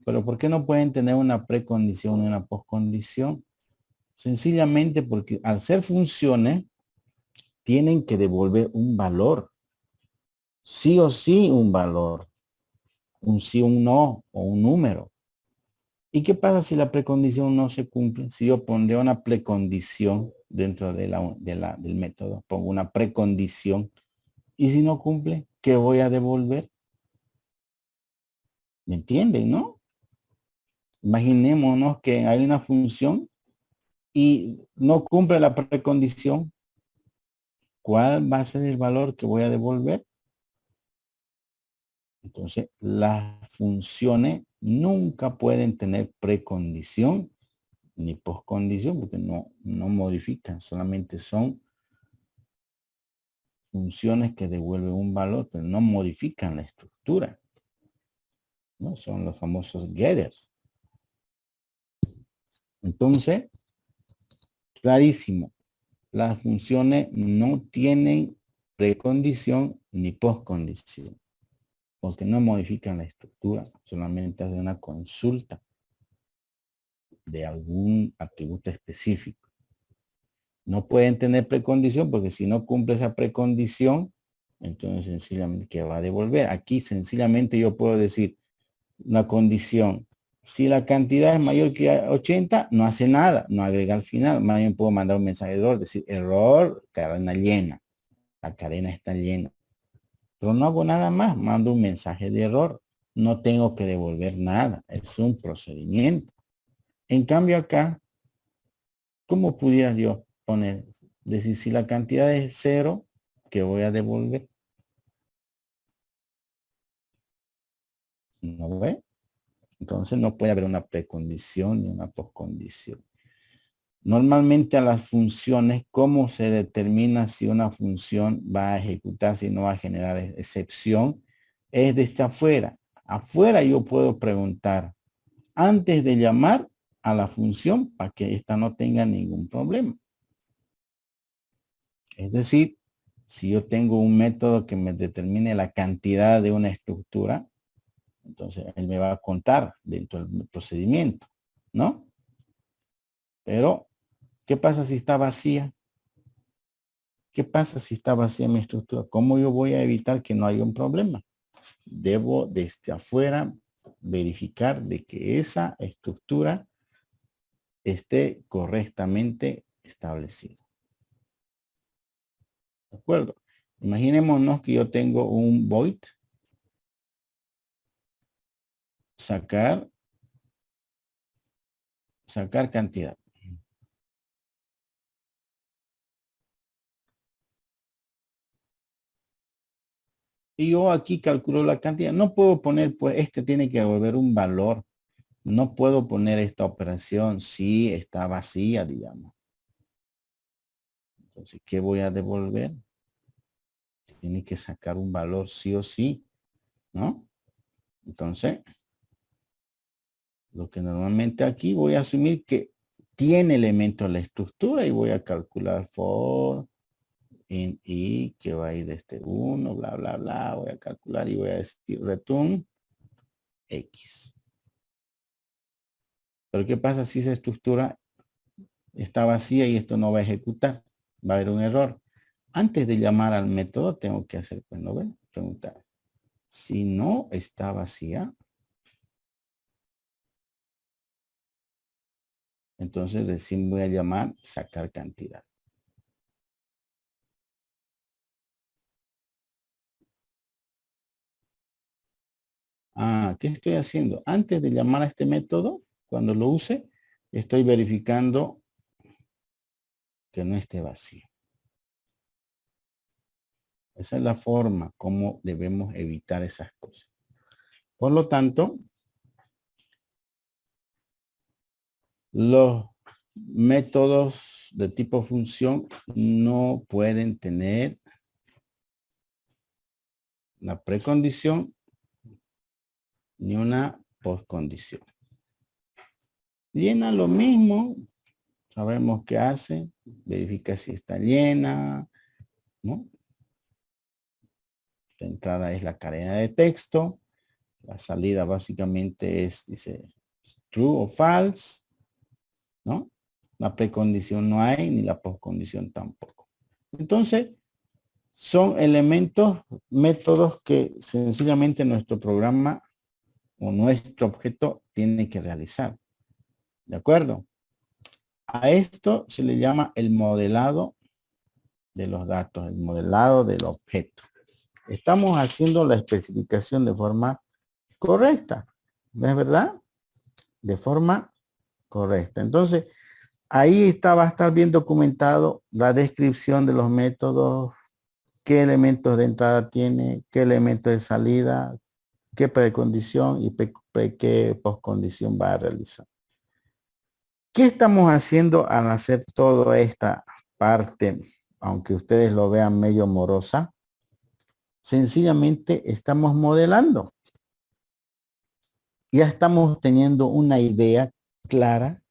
Speaker 1: Pero ¿por qué no pueden tener una precondición y una postcondición? Sencillamente porque al ser funciones, tienen que devolver un valor. Sí o sí un valor. Un sí, un no o un número. ¿Y qué pasa si la precondición no se cumple? Si yo pondré una precondición dentro del método, pongo una precondición, y si no cumple, ¿qué voy a devolver? ¿Me entienden, no? Imaginémonos que hay una función y no cumple la precondición. ¿Cuál va a ser el valor que voy a devolver? Entonces, las funciones nunca pueden tener precondición ni postcondición porque no modifican, solamente son funciones que devuelven un valor, pero no modifican la estructura. ¿No? Son los famosos getters. Entonces, clarísimo, las funciones no tienen precondición ni postcondición, porque no modifican la estructura, solamente hacen una consulta de algún atributo específico. No pueden tener precondición porque si no cumple esa precondición, entonces sencillamente que va a devolver. Aquí sencillamente yo puedo decir una condición. Si la cantidad es mayor que 80, no hace nada, no agrega al final. Más bien puedo mandar un mensaje de error, decir error, cadena llena. La cadena está llena. Pero no hago nada más, mando un mensaje de error. No tengo que devolver nada, es un procedimiento. En cambio acá, ¿cómo pudiera yo poner? Decir, si la cantidad es 0, ¿qué voy a devolver? ¿No ve? Entonces no puede haber una precondición ni una postcondición. Normalmente a las funciones, ¿cómo se determina si una función va a ejecutar, si no va a generar excepción? Es desde afuera. Afuera yo puedo preguntar antes de llamar a la función para que ésta no tenga ningún problema. Es decir, si yo tengo un método que me determine la cantidad de una estructura, entonces él me va a contar dentro del procedimiento, ¿no? Pero, ¿qué pasa si está vacía? ¿Qué pasa si está vacía mi estructura? ¿Cómo yo voy a evitar que no haya un problema? Debo desde afuera verificar de que esa estructura esté correctamente establecida. ¿De acuerdo? Imaginémonos que yo tengo un void sacar cantidad. Y yo aquí calculo la cantidad. No puedo poner, pues, este tiene que devolver un valor. No puedo poner esta operación si está vacía, digamos. Entonces, ¿qué voy a devolver? Tiene que sacar un valor sí o sí, ¿no? Entonces, lo que normalmente aquí voy a asumir que tiene elementos en la estructura y voy a calcular for in i que va a ir desde 1, bla, bla, bla. Voy a calcular y voy a decir return x. Pero ¿qué pasa si esa estructura está vacía y esto no va a ejecutar? Va a haber un error. Antes de llamar al método tengo que hacer, pues, ¿no ven? Preguntar. Si no está vacía, entonces recién voy a llamar sacar cantidad. Ah, ¿qué estoy haciendo? Antes de llamar a este método, cuando lo use, estoy verificando que no esté vacío. Esa es la forma como debemos evitar esas cosas. Por lo tanto, Los métodos de tipo función no pueden tener una precondición ni una postcondición. Llena lo mismo, sabemos qué hace, verifica si está llena, ¿no? La entrada es la cadena de texto, la salida básicamente es, dice, true o false, ¿no? La precondición no hay, ni la postcondición tampoco. Entonces, son elementos, métodos que sencillamente nuestro programa o nuestro objeto tiene que realizar. ¿De acuerdo? A esto se le llama el modelado de los datos, el modelado del objeto. Estamos haciendo la especificación de forma correcta. ¿No es verdad? De forma correcta. Entonces, ahí va a estar bien documentado la descripción de los métodos, qué elementos de entrada tiene, qué elementos de salida, qué precondición y qué postcondición va a realizar. ¿Qué estamos haciendo al hacer toda esta parte, aunque ustedes lo vean medio morosa? Sencillamente estamos modelando. Ya estamos teniendo una idea clara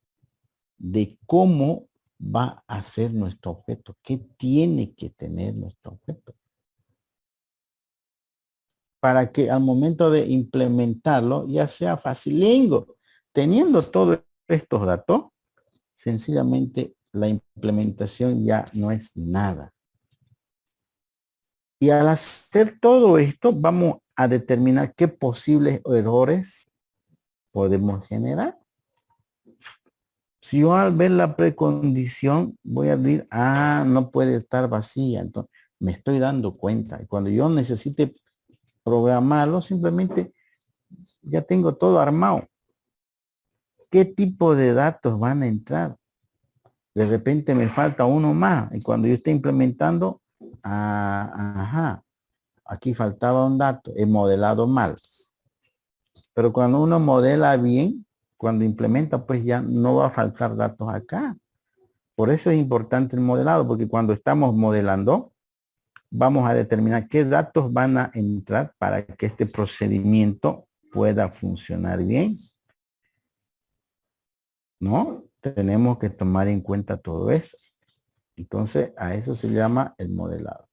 Speaker 1: de cómo va a ser nuestro objeto, qué tiene que tener nuestro objeto. Para que al momento de implementarlo ya sea facilingo. Teniendo todos estos datos, sencillamente la implementación ya no es nada. Y al hacer todo esto, vamos a determinar qué posibles errores podemos generar. Si yo al ver la precondición voy a decir, no puede estar vacía, entonces me estoy dando cuenta. Y cuando yo necesite programarlo, simplemente ya tengo todo armado. ¿Qué tipo de datos van a entrar? De repente me falta uno más. Y cuando yo esté implementando, aquí faltaba un dato, he modelado mal. Pero cuando uno modela bien, cuando implementa, pues ya no va a faltar datos acá. Por eso es importante el modelado, porque cuando estamos modelando, vamos a determinar qué datos van a entrar para que este procedimiento pueda funcionar bien. ¿No? Tenemos que tomar en cuenta todo eso. Entonces, a eso se llama el modelado.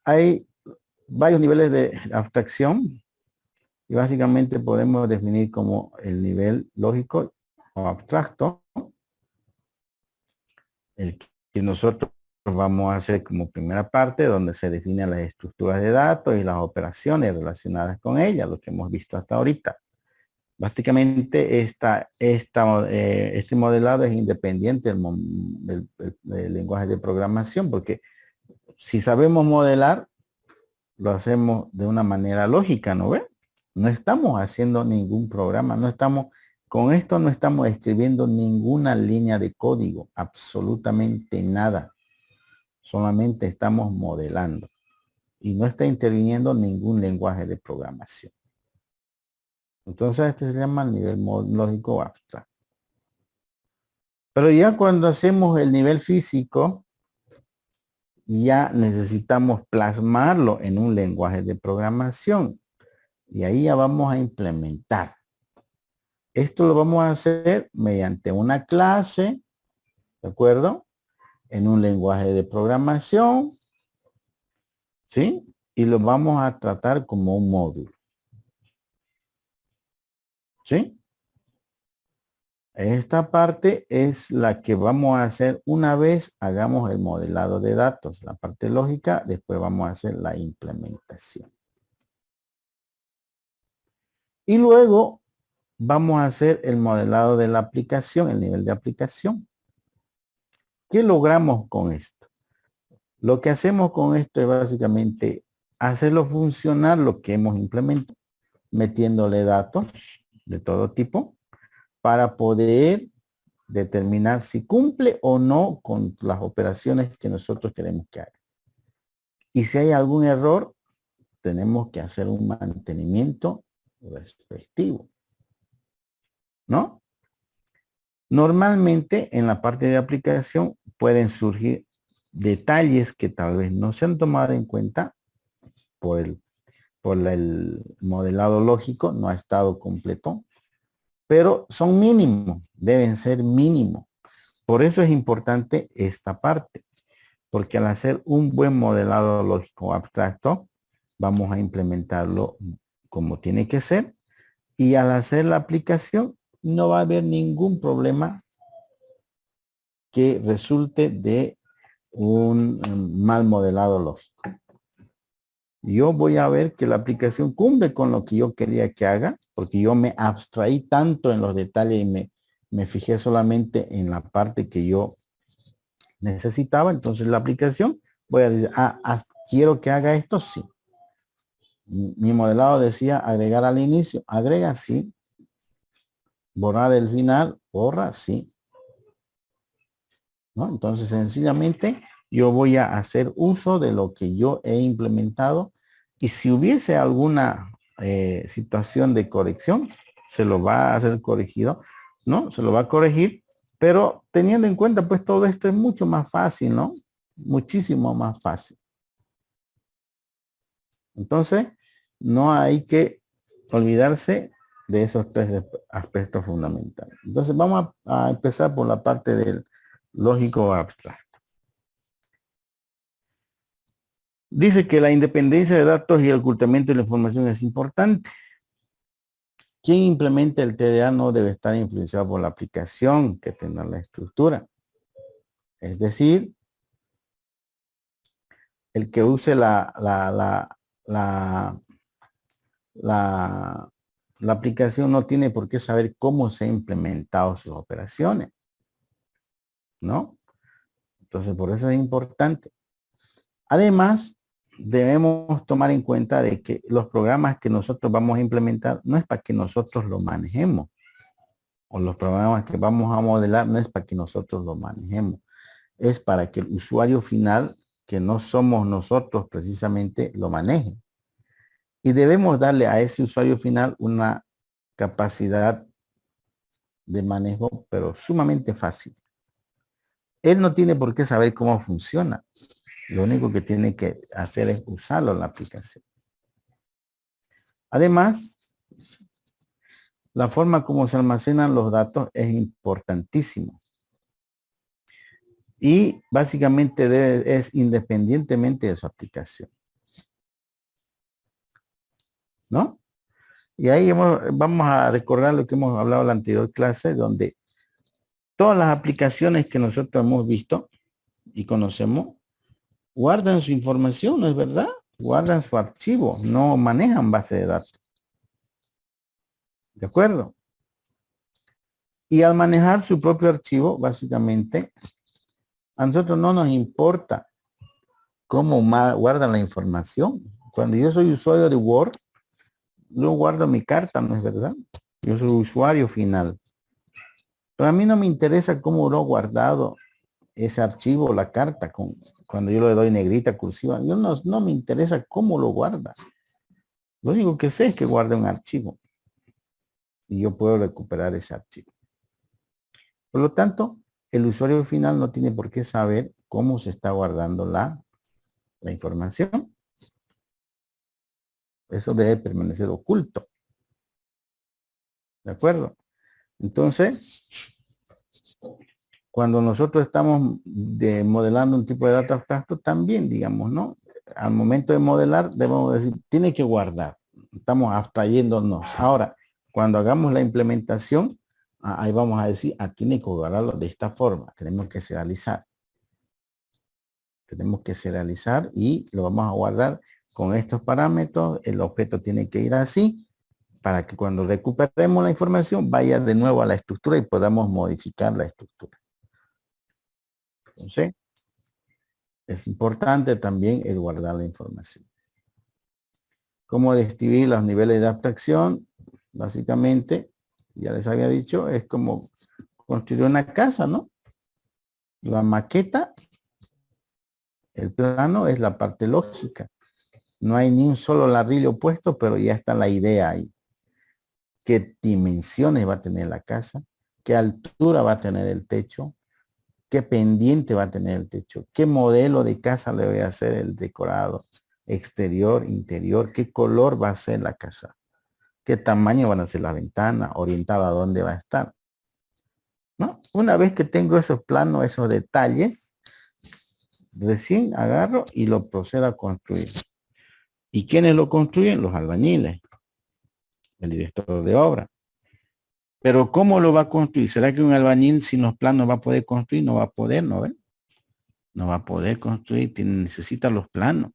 Speaker 1: Hay varios niveles de abstracción y básicamente podemos definir como el nivel lógico o abstracto, el que nosotros vamos a hacer como primera parte, donde se definen las estructuras de datos y las operaciones relacionadas con ellas, lo que hemos visto hasta ahorita. Básicamente este modelado es independiente del lenguaje de programación, porque si sabemos modelar, lo hacemos de una manera lógica, ¿no ve? No estamos haciendo ningún programa, con esto no estamos escribiendo ninguna línea de código, absolutamente nada. Solamente estamos modelando y no está interviniendo ningún lenguaje de programación. Entonces este se llama el nivel lógico abstracto. Pero ya cuando hacemos el nivel físico, ya necesitamos plasmarlo en un lenguaje de programación. Y ahí ya vamos a implementar. Esto lo vamos a hacer mediante una clase, ¿de acuerdo? En un lenguaje de programación, ¿sí? Y lo vamos a tratar como un módulo. ¿Sí? Esta parte es la que vamos a hacer una vez hagamos el modelado de datos, la parte lógica, después vamos a hacer la implementación. Y luego vamos a hacer el modelado de la aplicación, el nivel de aplicación. ¿Qué logramos con esto? Lo que hacemos con esto es básicamente hacerlo funcionar lo que hemos implementado, metiéndole datos de todo tipo para poder determinar si cumple o no con las operaciones que nosotros queremos que haga. Y si hay algún error, tenemos que hacer un mantenimiento respectivo. ¿No? Normalmente en la parte de aplicación pueden surgir detalles que tal vez no se han tomado en cuenta por el modelado lógico, no ha estado completo, pero son mínimos, deben ser mínimos. Por eso es importante esta parte, porque al hacer un buen modelado lógico abstracto, vamos a implementarlo como tiene que ser, y al hacer la aplicación no va a haber ningún problema que resulte de un mal modelado lógico. Yo voy a ver que la aplicación cumple con lo que yo quería que haga, porque yo me abstraí tanto en los detalles y me fijé solamente en la parte que yo necesitaba. Entonces la aplicación, voy a decir, quiero que haga esto, sí. Mi modelado decía agregar al inicio, agrega, sí. Borrar el final, borra, sí. ¿No? Entonces sencillamente yo voy a hacer uso de lo que yo he implementado, y si hubiese alguna situación de corrección, se lo va a hacer corregido, ¿no? Se lo va a corregir, pero teniendo en cuenta pues todo esto es mucho más fácil, ¿no? Muchísimo más fácil. Entonces, no hay que olvidarse de esos tres aspectos fundamentales. Entonces vamos a empezar por la parte del lógico abstracto. Dice que la independencia de datos y el ocultamiento de la información es importante. Quien implementa el TDA no debe estar influenciado por la aplicación que tenga la estructura. Es decir, el que use la aplicación no tiene por qué saber cómo se han implementado sus operaciones, ¿no? Entonces, por eso es importante. Además, debemos tomar en cuenta de que los programas que nosotros vamos a implementar no es para que nosotros lo manejemos. O los programas que vamos a modelar no es para que nosotros lo manejemos. Es para que el usuario final, que no somos nosotros precisamente, lo maneje. Y debemos darle a ese usuario final una capacidad de manejo, pero sumamente fácil. Él no tiene por qué saber cómo funciona. Lo único que tiene que hacer es usarlo en la aplicación. Además, la forma como se almacenan los datos es importantísimo. Y básicamente es independientemente de su aplicación. ¿No? Y ahí vamos a recordar lo que hemos hablado en la anterior clase, donde todas las aplicaciones que nosotros hemos visto y conocemos guardan su información, ¿no es verdad? Guardan su archivo, no manejan base de datos. ¿De acuerdo? Y al manejar su propio archivo, básicamente, a nosotros no nos importa cómo guardan la información. Cuando yo soy usuario de Word, yo guardo mi carta, ¿no es verdad? Yo soy usuario final. Pero a mí no me interesa cómo lo he guardado ese archivo, la carta, cuando yo le doy negrita, cursiva. Yo no me interesa cómo lo guarda. Lo único que sé es que guarda un archivo. Y yo puedo recuperar ese archivo. Por lo tanto, el usuario final no tiene por qué saber cómo se está guardando la información. Eso debe permanecer oculto. ¿De acuerdo? Entonces, cuando nosotros estamos modelando un tipo de dato abstracto, también, digamos, ¿no? Al momento de modelar, debemos decir, tiene que guardar. Estamos abstrayéndonos. Ahora, cuando hagamos la implementación, ahí vamos a decir, tiene que guardarlo de esta forma. Tenemos que serializar. Tenemos que serializar y lo vamos a guardar con estos parámetros. El objeto tiene que ir así para que cuando recuperemos la información vaya de nuevo a la estructura y podamos modificar la estructura. Entonces, es importante también el guardar la información. ¿Cómo describir los niveles de abstracción? Básicamente, ya les había dicho, es como construir una casa, ¿no? La maqueta, el plano es la parte lógica. No hay ni un solo ladrillo puesto, pero ya está la idea ahí. ¿Qué dimensiones va a tener la casa? qué altura va a tener el techo, qué pendiente va a tener el techo, qué modelo de casa le voy a hacer el decorado, exterior, interior, qué color va a ser la casa, qué tamaño van a ser las ventanas, orientada a dónde va a estar. ¿No? Una vez que tengo esos planos, esos detalles, recién agarro y lo procedo a construir. ¿Y quiénes lo construyen? Los albañiles, el director de obra. Pero ¿cómo lo va a construir? ¿Será que un albañil sin los planos va a poder construir? No va a poder, ¿no ven? No va a poder construir, necesita los planos.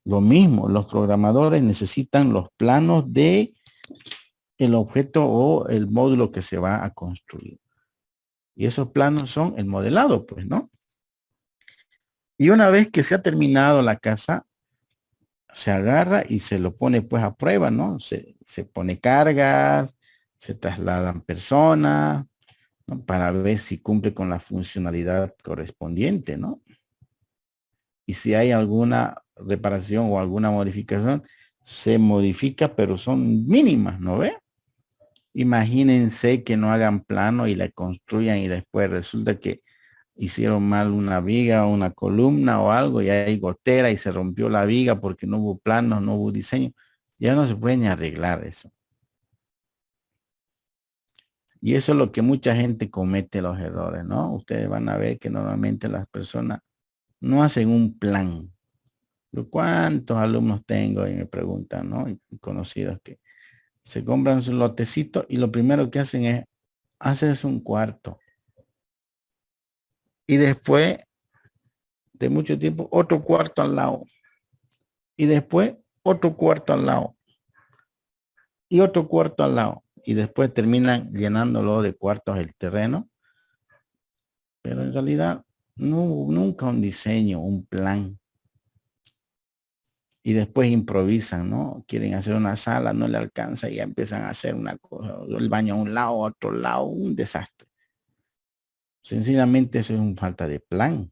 Speaker 1: Lo mismo, los programadores necesitan los planos de el objeto o el módulo que se va a construir. Y esos planos son el modelado, pues, ¿no? Y una vez que se ha terminado la casa, se agarra y se lo pone pues a prueba, ¿no? Se pone cargas, se trasladan personas, ¿no? Para ver si cumple con la funcionalidad correspondiente, ¿no? Y si hay alguna reparación o alguna modificación, se modifica, pero son mínimas, ¿no ve? Imagínense que no hagan plano y la construyan y después resulta que hicieron mal una viga o una columna o algo y hay gotera y se rompió la viga porque no hubo planos, no hubo diseño. Ya no se puede ni arreglar eso. Y eso es lo que mucha gente comete los errores, ¿no? Ustedes van a ver que normalmente las personas no hacen un plan. Yo, ¿cuántos alumnos tengo? Y me preguntan, ¿no? Y conocidos que se compran su lotecito y lo primero que hacen es hacerse un cuarto. Y después de mucho tiempo, otro cuarto al lado. Y después, otro cuarto al lado. Y otro cuarto al lado. Y después terminan llenándolo de cuartos el terreno. Pero en realidad, no hubo nunca un diseño, un plan. Y después improvisan, ¿no? Quieren hacer una sala, no le alcanza y ya empiezan a hacer una cosa. El baño a un lado, a otro lado, un desastre. Sencillamente eso es una falta de plan.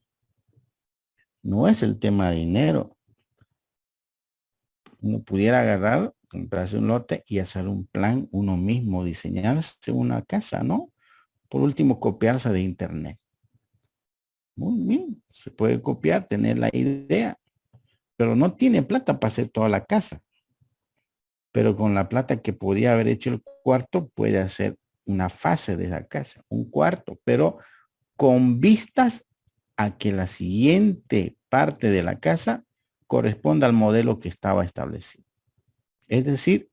Speaker 1: No es el tema de dinero. Uno pudiera agarrar, comprarse un lote y hacer un plan uno mismo, diseñarse una casa, ¿no? Por último, copiarse de internet. Muy bien, se puede copiar, tener la idea, pero no tiene plata para hacer toda la casa. Pero con la plata que podía haber hecho el cuarto, puede hacer una fase de la casa, un cuarto, pero con vistas a que la siguiente parte de la casa corresponda al modelo que estaba establecido. Es decir,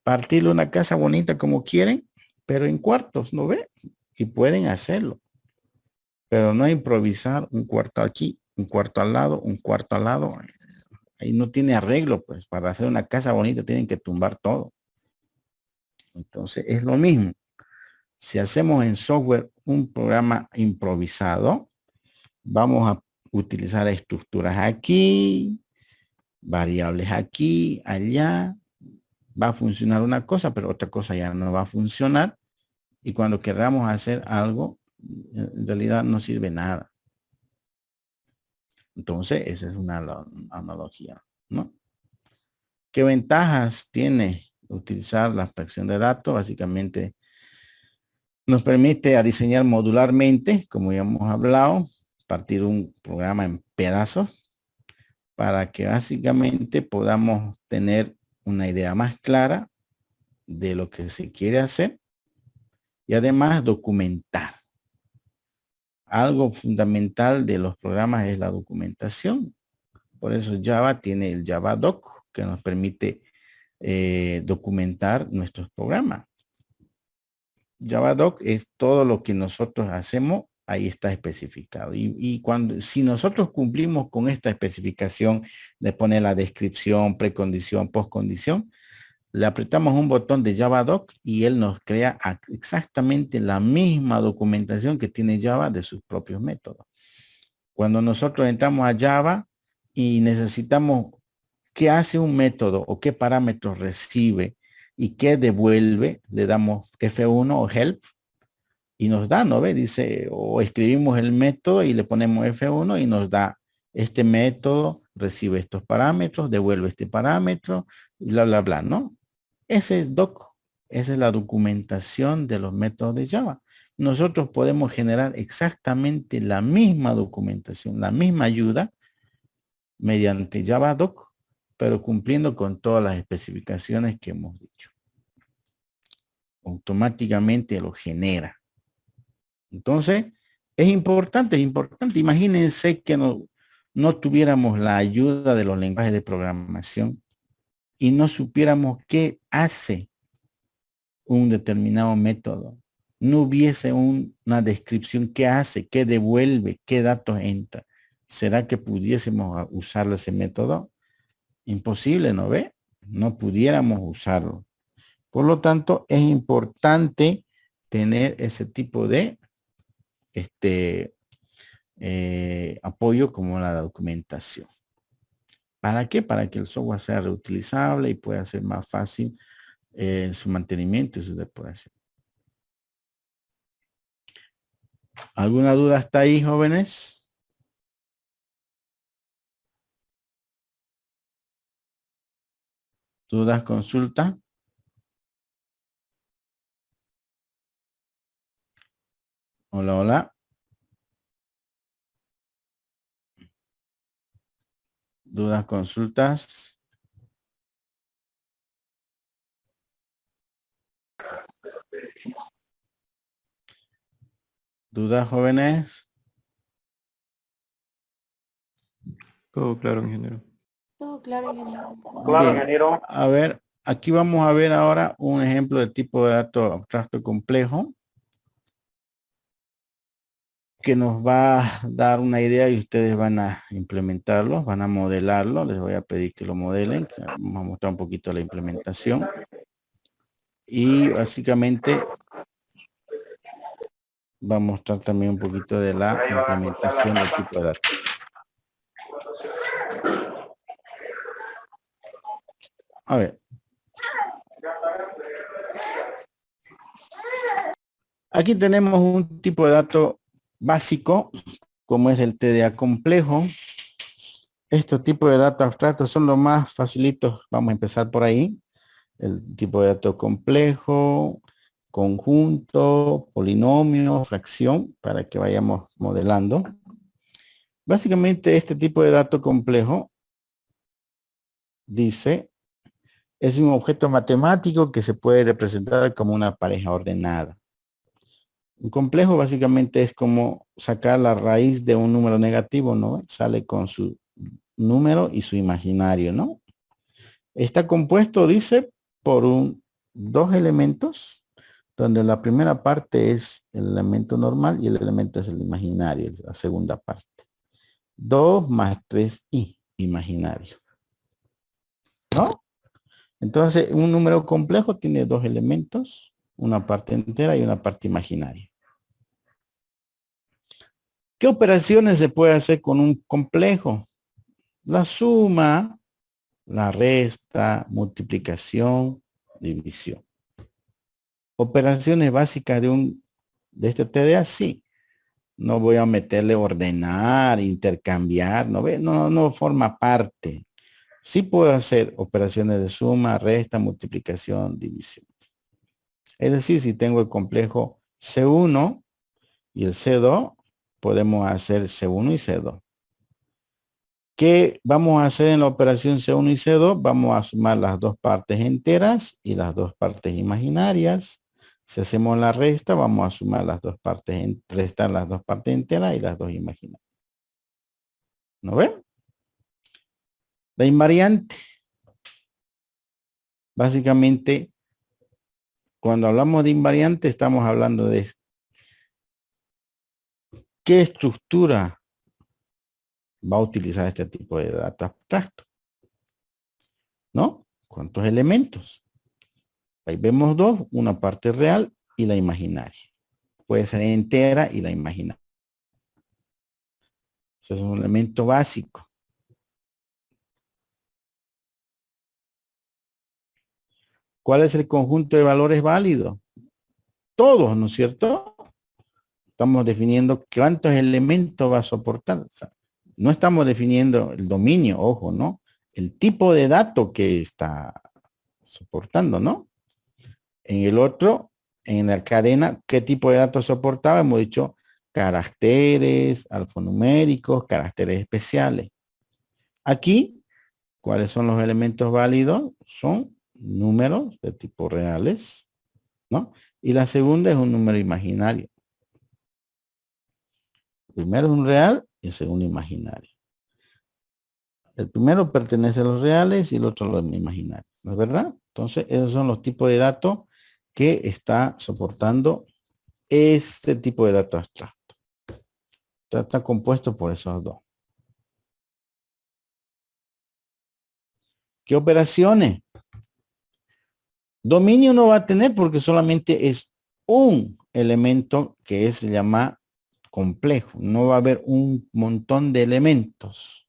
Speaker 1: partirle una casa bonita como quieren, pero en cuartos, ¿no ve? Y pueden hacerlo. Pero no improvisar un cuarto aquí, un cuarto al lado, un cuarto al lado. Ahí no tiene arreglo, pues. Para hacer una casa bonita tienen que tumbar todo. Entonces, es lo mismo. Si hacemos en software un programa improvisado, vamos a utilizar estructuras aquí, variables aquí, allá. Va a funcionar una cosa, pero otra cosa ya no va a funcionar. Y cuando queramos hacer algo, en realidad no sirve nada. Entonces, esa es una analogía, ¿no? ¿Qué ventajas tiene utilizar la abstracción de datos? Básicamente, nos permite a diseñar modularmente, como ya hemos hablado, partir un programa en pedazos para que básicamente podamos tener una idea más clara de lo que se quiere hacer y además documentar. Algo fundamental de los programas es la documentación. Por eso Java tiene el JavaDoc que nos permite documentar nuestros programas. JavaDoc es todo lo que nosotros hacemos, ahí está especificado. Y si nosotros cumplimos con esta especificación de poner la descripción, precondición, postcondición, le apretamos un botón de JavaDoc y él nos crea exactamente la misma documentación que tiene Java de sus propios métodos. Cuando nosotros entramos a Java y necesitamos qué hace un método o qué parámetros recibe y qué devuelve, le damos F1 o help y nos da, ¿no ve? Dice, o escribimos el método y le ponemos F1 y nos da este método, recibe estos parámetros, devuelve este parámetro, bla, bla, bla, ¿no? Ese es doc. Esa es la documentación de los métodos de Java. Nosotros podemos generar exactamente la misma documentación, la misma ayuda mediante JavaDoc, pero cumpliendo con todas las especificaciones que hemos dicho. Automáticamente lo genera. Entonces, es importante. Imagínense que no tuviéramos la ayuda de los lenguajes de programación y no supiéramos qué hace un determinado método. No hubiese una descripción qué hace, qué devuelve, qué datos entra. ¿Será que pudiésemos usar ese método? Imposible, ¿no ve? No pudiéramos usarlo. Por lo tanto, es importante tener ese tipo de apoyo como la documentación. ¿Para qué? Para que el software sea reutilizable y pueda ser más fácil en su mantenimiento y su depuración. ¿Alguna duda hasta ahí, jóvenes? ¿Dudas, consulta? Hola, hola. ¿Dudas, consultas? ¿Dudas, jóvenes?
Speaker 3: Todo claro, ingeniero.
Speaker 5: Todo claro, ingeniero.
Speaker 1: Bien. A ver, aquí vamos a ver ahora un ejemplo de tipo de dato abstracto complejo que nos va a dar una idea y ustedes van a implementarlo, van a modelarlo. Les voy a pedir que lo modelen. Vamos a mostrar un poquito la implementación. Y básicamente va a mostrar también un poquito de la implementación del tipo de datos. A ver. Aquí tenemos un tipo de dato básico, como es el TDA complejo. Estos tipos de datos abstractos son los más facilitos. Vamos a empezar por ahí. El tipo de dato complejo, conjunto, polinomio, fracción, para que vayamos modelando. Básicamente este tipo de dato complejo dice, es un objeto matemático que se puede representar como una pareja ordenada. Un complejo básicamente es como sacar la raíz de un número negativo, ¿no? Sale con su número y su imaginario, ¿no? Está compuesto, dice, por dos elementos, donde la primera parte es el elemento normal y el elemento es el imaginario, la segunda parte. 2 más 3i, imaginario. ¿No? Entonces, un número complejo tiene dos elementos, una parte entera y una parte imaginaria. ¿Qué operaciones se puede hacer con un complejo? La suma, la resta, multiplicación, división. Operaciones básicas de este TDA, sí. No voy a meterle ordenar, intercambiar, no forma parte. Sí puedo hacer operaciones de suma, resta, multiplicación, división. Es decir, si tengo el complejo C1 y el C2, podemos hacer C1 y C2. ¿Qué vamos a hacer en la operación C1 y C2? Vamos a sumar las dos partes enteras y las dos partes imaginarias. Si hacemos la resta, vamos a sumar las dos partes, restar las dos partes enteras y las dos imaginarias. ¿No ven? La invariante. Básicamente, cuando hablamos de invariante, estamos hablando de qué estructura va a utilizar este tipo de dato abstracto. ¿No? ¿Cuántos elementos? Ahí vemos dos, una parte real y la imaginaria. Puede ser entera y la imaginaria. Eso es un elemento básico. ¿Cuál es el conjunto de valores válidos? Todos, ¿no es cierto? Estamos definiendo cuántos elementos va a soportar. O sea, no estamos definiendo el dominio, ojo, ¿no? El tipo de dato que está soportando, ¿no? En el otro, en la cadena, ¿qué tipo de datos soportaba? Hemos dicho caracteres, alfanuméricos, caracteres especiales. Aquí, ¿cuáles son los elementos válidos? Son números de tipo reales, ¿no? Y la segunda es un número imaginario. El primero es un real y el segundo imaginario. El primero pertenece a los reales y el otro a los imaginarios, ¿no es verdad? Entonces, esos son los tipos de datos que está soportando este tipo de datos abstracto. Está compuesto por esos dos. ¿Qué operaciones? Dominio no va a tener porque solamente es un elemento que se llama complejo. No va a haber un montón de elementos,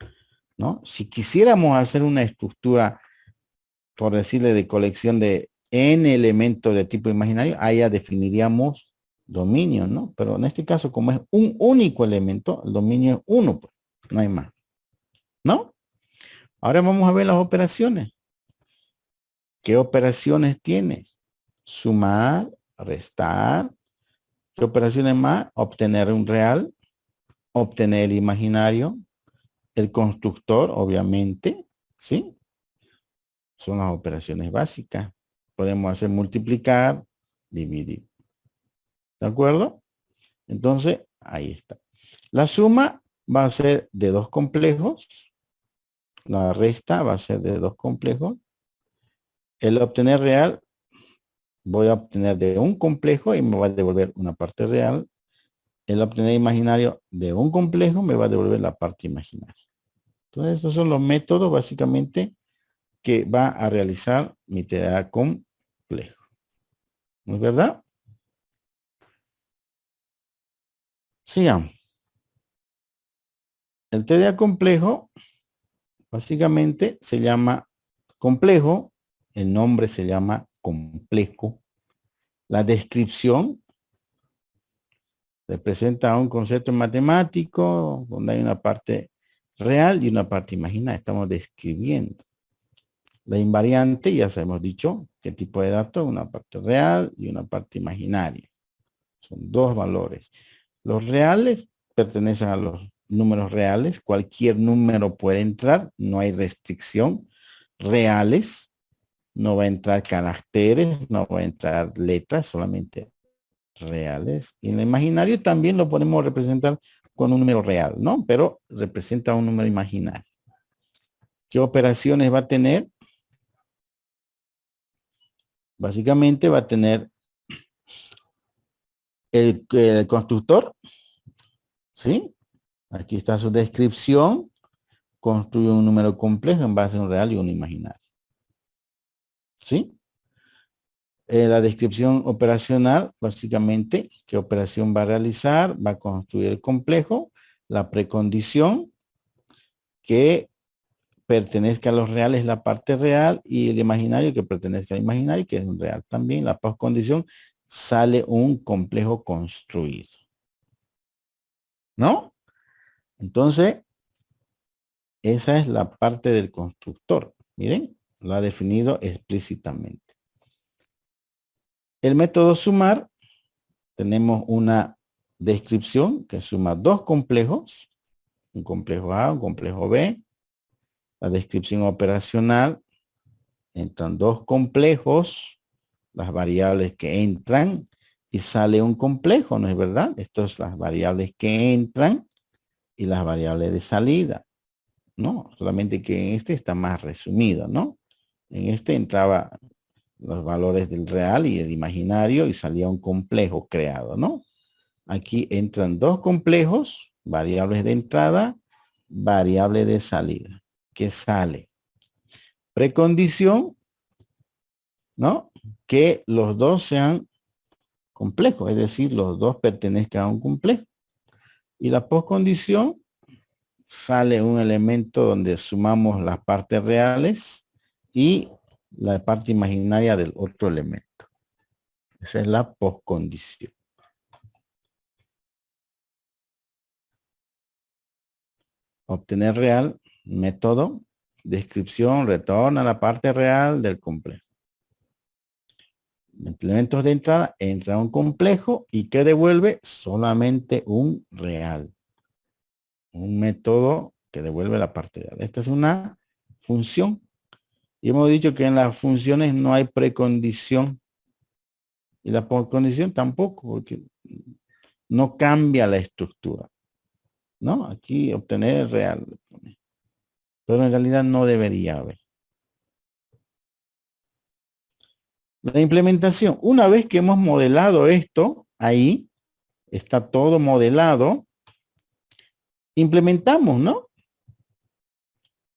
Speaker 1: ¿no? Si quisiéramos hacer una estructura, por decirle, de colección de n elementos de tipo imaginario, ahí ya definiríamos dominio, ¿no? Pero en este caso, como es un único elemento, el dominio es uno, pues, no hay más, ¿no? Ahora vamos a ver las operaciones. ¿Qué operaciones tiene? Sumar, restar. ¿Qué operaciones más? Obtener un real, obtener el imaginario, el constructor, obviamente, ¿sí? Son las operaciones básicas. Podemos hacer multiplicar, dividir. ¿De acuerdo? Entonces, ahí está. La suma va a ser de dos complejos. La resta va a ser de dos complejos. El obtener real, voy a obtener de un complejo y me va a devolver una parte real. El obtener imaginario de un complejo me va a devolver la parte imaginaria. Entonces, estos son los métodos básicamente que va a realizar mi TDA complejo. ¿No es verdad? Sigamos. El TDA complejo básicamente se llama complejo. El nombre se llama complejo. La descripción representa un concepto matemático donde hay una parte real y una parte imaginaria. Estamos describiendo. La invariante, ya se hemos dicho qué tipo de datos, una parte real y una parte imaginaria. Son dos valores. Los reales pertenecen a los números reales. Cualquier número puede entrar, no hay restricción. Reales, no va a entrar caracteres, no va a entrar letras, solamente reales. Y en el imaginario también lo podemos representar con un número real, ¿no? Pero representa un número imaginario. ¿Qué operaciones va a tener? Básicamente va a tener el constructor, ¿sí? Aquí está su descripción. Construye un número complejo en base a un real y un imaginario. ¿Sí? La descripción operacional, básicamente, ¿qué operación va a realizar? Va a construir el complejo, la precondición, que pertenezca a los reales, la parte real, y el imaginario que pertenezca al imaginario, que es un real también. La postcondición, sale un complejo construido. ¿No? Entonces, esa es la parte del constructor. Miren, lo ha definido explícitamente. El método sumar, tenemos una descripción que suma dos complejos, un complejo A, un complejo B. La descripción operacional, entran dos complejos, las variables que entran y sale un complejo, ¿no es verdad? Estas son las variables que entran y las variables de salida, ¿no? Solamente que en este está más resumido, ¿no? En este entraba los valores del real y el imaginario y salía un complejo creado, ¿no? Aquí entran dos complejos, variables de entrada, variable de salida, que sale. Precondición, ¿no? Que los dos sean complejos, es decir, los dos pertenezcan a un complejo. Y la postcondición, sale un elemento donde sumamos las partes reales y la parte imaginaria del otro elemento. Esa es la postcondición. Obtener real, método, descripción, retorna la parte real del complejo. elementos de entrada, entra un complejo y que devuelve solamente un real. Un método que devuelve la parte real. Esta es una función. Y hemos dicho que en las funciones no hay precondición. Y la precondición tampoco, porque no cambia la estructura. ¿No? Aquí obtener el real. Pero en realidad no debería haber. La implementación. Una vez que hemos modelado esto, ahí está todo modelado. Implementamos, ¿no?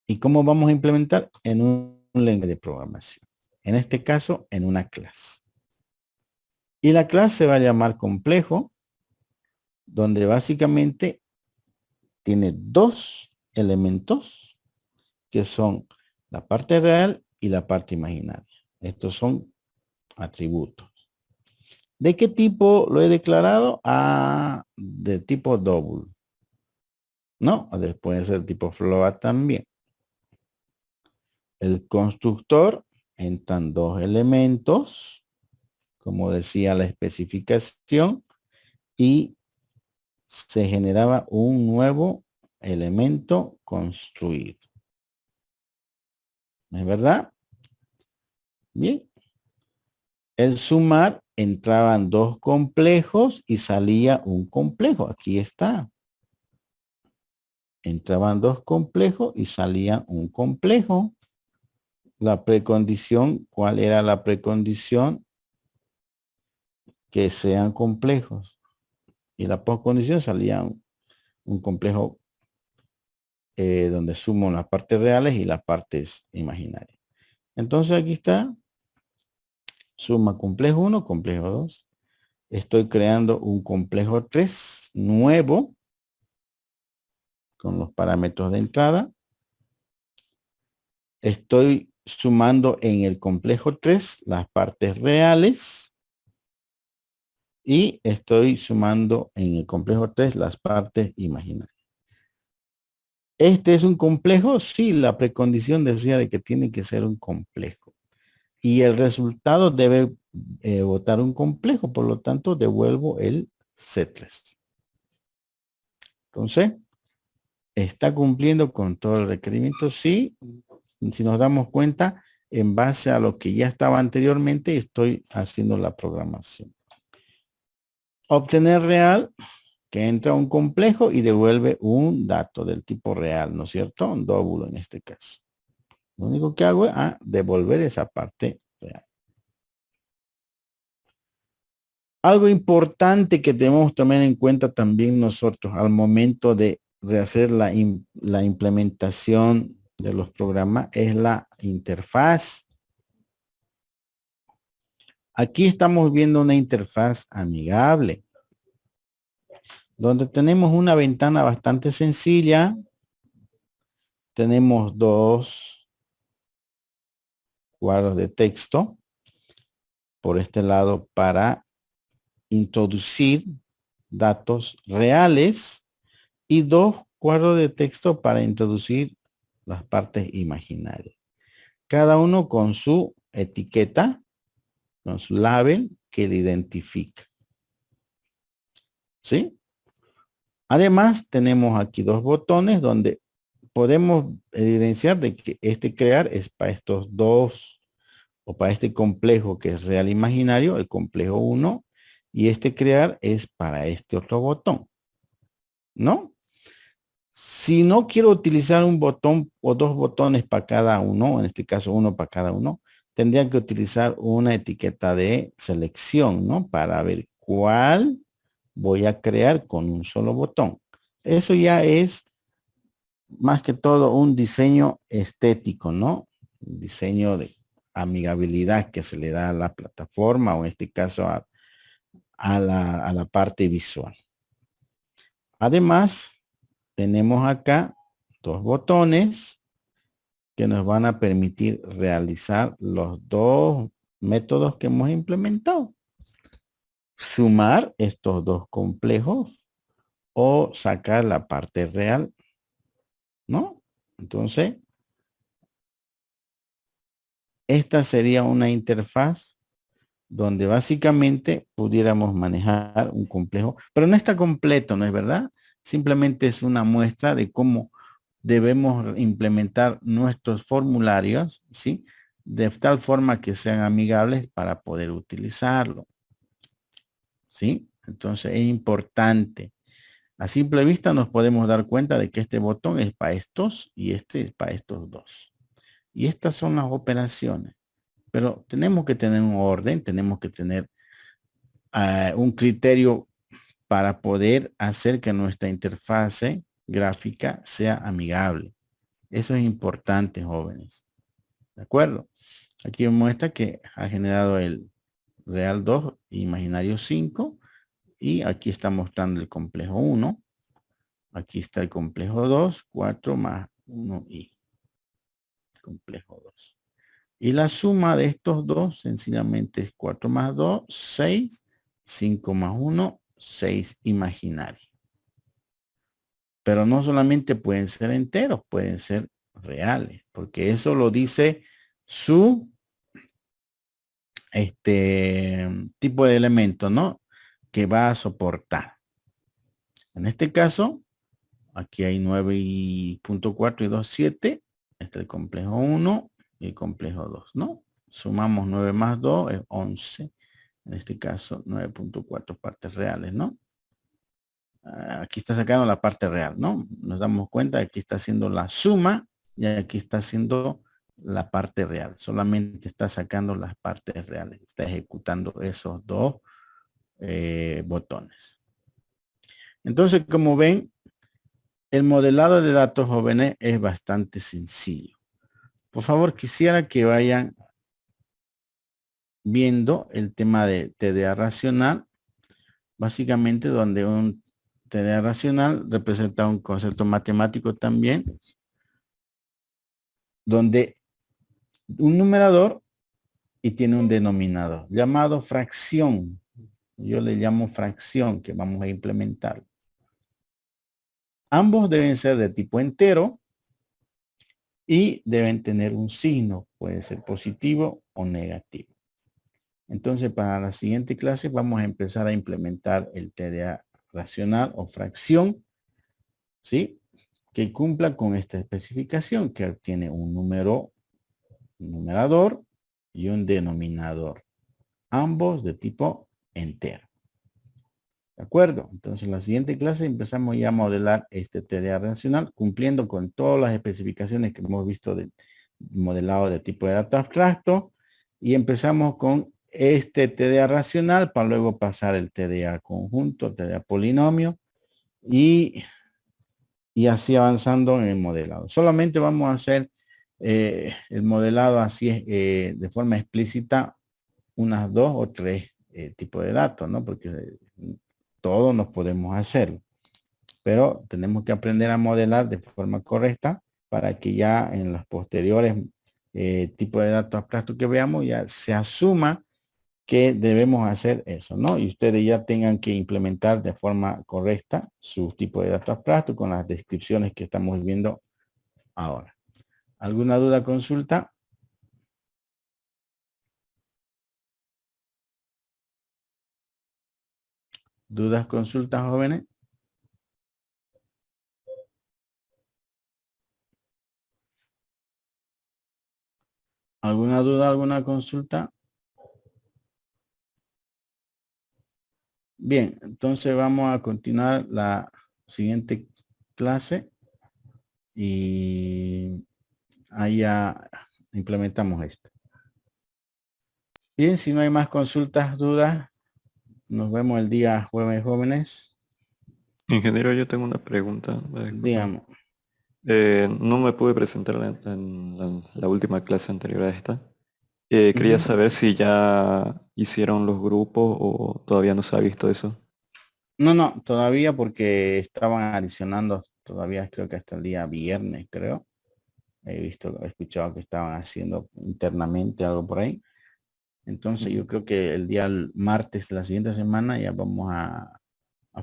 Speaker 1: ¿Y cómo vamos a implementar? En un lenguaje de programación. En este caso, en una clase. Y la clase se va a llamar complejo, donde básicamente tiene dos elementos que son la parte real y la parte imaginaria. Estos son atributos. ¿De qué tipo lo he declarado? De tipo double. No, puede ser tipo float también. El constructor entran dos elementos, como decía la especificación, y se generaba un nuevo elemento construido. ¿Es verdad? Bien. El sumar entraban dos complejos y salía un complejo. Aquí está. Entraban dos complejos y salía un complejo. La precondición, ¿cuál era la precondición? Que sean complejos. Y la postcondición salía un complejo donde sumo las partes reales y las partes imaginarias. Entonces aquí está. Suma complejo 1, complejo 2. Estoy creando un complejo 3 nuevo con los parámetros de entrada. Estoy sumando en el complejo 3 las partes reales. Y estoy sumando en el complejo 3 las partes imaginarias. ¿Este es un complejo? Sí, la precondición decía de que tiene que ser un complejo. Y el resultado debe botar un complejo, por lo tanto devuelvo el C3. Entonces, ¿está cumpliendo con todo el requerimiento? Sí. Si nos damos cuenta, en base a lo que ya estaba anteriormente, estoy haciendo la programación. Obtener real, que entra un complejo y devuelve un dato del tipo real, ¿no es cierto? Un dóbulo en este caso. Lo único que hago es devolver esa parte real. Algo importante que debemos tomar en cuenta también nosotros al momento de hacer la implementación de los programas es la interfaz. Aquí estamos viendo una interfaz amigable, donde tenemos una ventana bastante sencilla. Tenemos dos cuadros de texto por este lado para introducir datos reales y dos cuadros de texto para introducir las partes imaginarias. Cada uno con su etiqueta, con su label que le identifica. ¿Sí? Además, tenemos aquí dos botones donde podemos evidenciar de que este crear es para estos dos o para este complejo que es real imaginario, el complejo 1, y este crear es para este otro botón. ¿No? Si no quiero utilizar un botón o dos botones para cada uno, en este caso uno para cada uno, tendría que utilizar una etiqueta de selección, ¿no? Para ver cuál voy a crear con un solo botón. Eso ya es más que todo un diseño estético, ¿no? Un diseño de amigabilidad que se le da a la plataforma o en este caso a la parte visual. Además, tenemos acá dos botones que nos van a permitir realizar los dos métodos que hemos implementado. Sumar estos dos complejos o sacar la parte real, ¿no? Entonces, esta sería una interfaz donde básicamente pudiéramos manejar un complejo, pero no está completo, ¿no es verdad? Simplemente es una muestra de cómo debemos implementar nuestros formularios, ¿sí? De tal forma que sean amigables para poder utilizarlo, ¿sí? Entonces es importante. A simple vista nos podemos dar cuenta de que este botón es para estos y este es para estos dos. Y estas son las operaciones. Pero tenemos que tener un orden, tenemos que tener un criterio para poder hacer que nuestra interfase gráfica sea amigable. Eso es importante, jóvenes. ¿De acuerdo? Aquí muestra que ha generado el real 2, imaginario 5. Y aquí está mostrando el complejo 1. Aquí está el complejo 2, 4 más 1 y complejo 2. Y la suma de estos dos sencillamente es 4 más 2, 6, 5 más 1, 6 imaginario. Pero no solamente pueden ser enteros, pueden ser reales, porque eso lo dice su tipo de elemento, ¿no? Que va a soportar. En este caso, aquí hay 9.4 y 2,7. Este es el complejo 1 y el complejo 2, ¿no? Sumamos 9 más 2 es 11. En este caso, 9.4 partes reales, ¿no? Aquí está sacando la parte real, ¿no? Nos damos cuenta de que aquí está haciendo la suma y aquí está haciendo la parte real. Solamente está sacando las partes reales. Está ejecutando esos dos botones. Entonces, como ven, el modelado de datos jóvenes es bastante sencillo. Por favor, quisiera que vayan viendo el tema de TDA racional, básicamente donde un TDA racional representa un concepto matemático también, donde un numerador y tiene un denominador llamado fracción. Yo le llamo fracción que vamos a implementar. Ambos deben ser de tipo entero y deben tener un signo, puede ser positivo o negativo. Entonces, para la siguiente clase vamos a empezar a implementar el TDA racional o fracción, ¿sí? Que cumpla con esta especificación, que tiene un numerador y un denominador, ambos de tipo entero. ¿De acuerdo? Entonces, en la siguiente clase empezamos ya a modelar este TDA racional, cumpliendo con todas las especificaciones que hemos visto del modelado de tipo de dato abstracto, y empezamos con este TDA racional para luego pasar el TDA conjunto, TDA polinomio, y así avanzando en el modelado. Solamente vamos a hacer el modelado así de forma explícita unas 2 o 3 tipos de datos, ¿no? Porque todos nos podemos hacer, pero tenemos que aprender a modelar de forma correcta para que ya en los posteriores tipos de datos abstractos que veamos ya se asuma que debemos hacer eso, ¿no? Y ustedes ya tengan que implementar de forma correcta su tipo de datos abstractos con las descripciones que estamos viendo ahora. ¿Alguna duda, consulta? ¿Dudas, consultas, jóvenes? ¿Alguna duda, alguna consulta? Bien, entonces vamos a continuar la siguiente clase y ahí ya implementamos esto. Bien, si no hay más consultas, dudas, nos vemos el día jueves, jóvenes.
Speaker 3: Ingeniero, yo tengo una pregunta.
Speaker 1: Digamos,
Speaker 3: No me pude presentar en la última clase anterior a esta. Quería
Speaker 1: ujú.
Speaker 3: saber si ya hicieron los grupos o todavía no se ha visto eso.
Speaker 1: No, todavía porque estaban adicionando, todavía creo que hasta el día viernes, creo. He escuchado que estaban haciendo internamente algo por ahí. Entonces yo creo que el día martes de la siguiente semana ya vamos a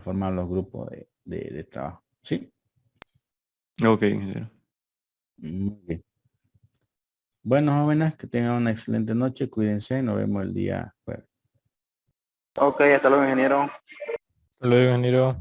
Speaker 1: formar los grupos de trabajo. ¿Sí?
Speaker 3: Ok, ingeniero.
Speaker 1: Muy bien. Bueno, jóvenes, que tengan una excelente noche. Cuídense. Nos vemos el día jueves.
Speaker 6: Ok, hasta luego, ingeniero.
Speaker 7: Hasta luego, ingeniero.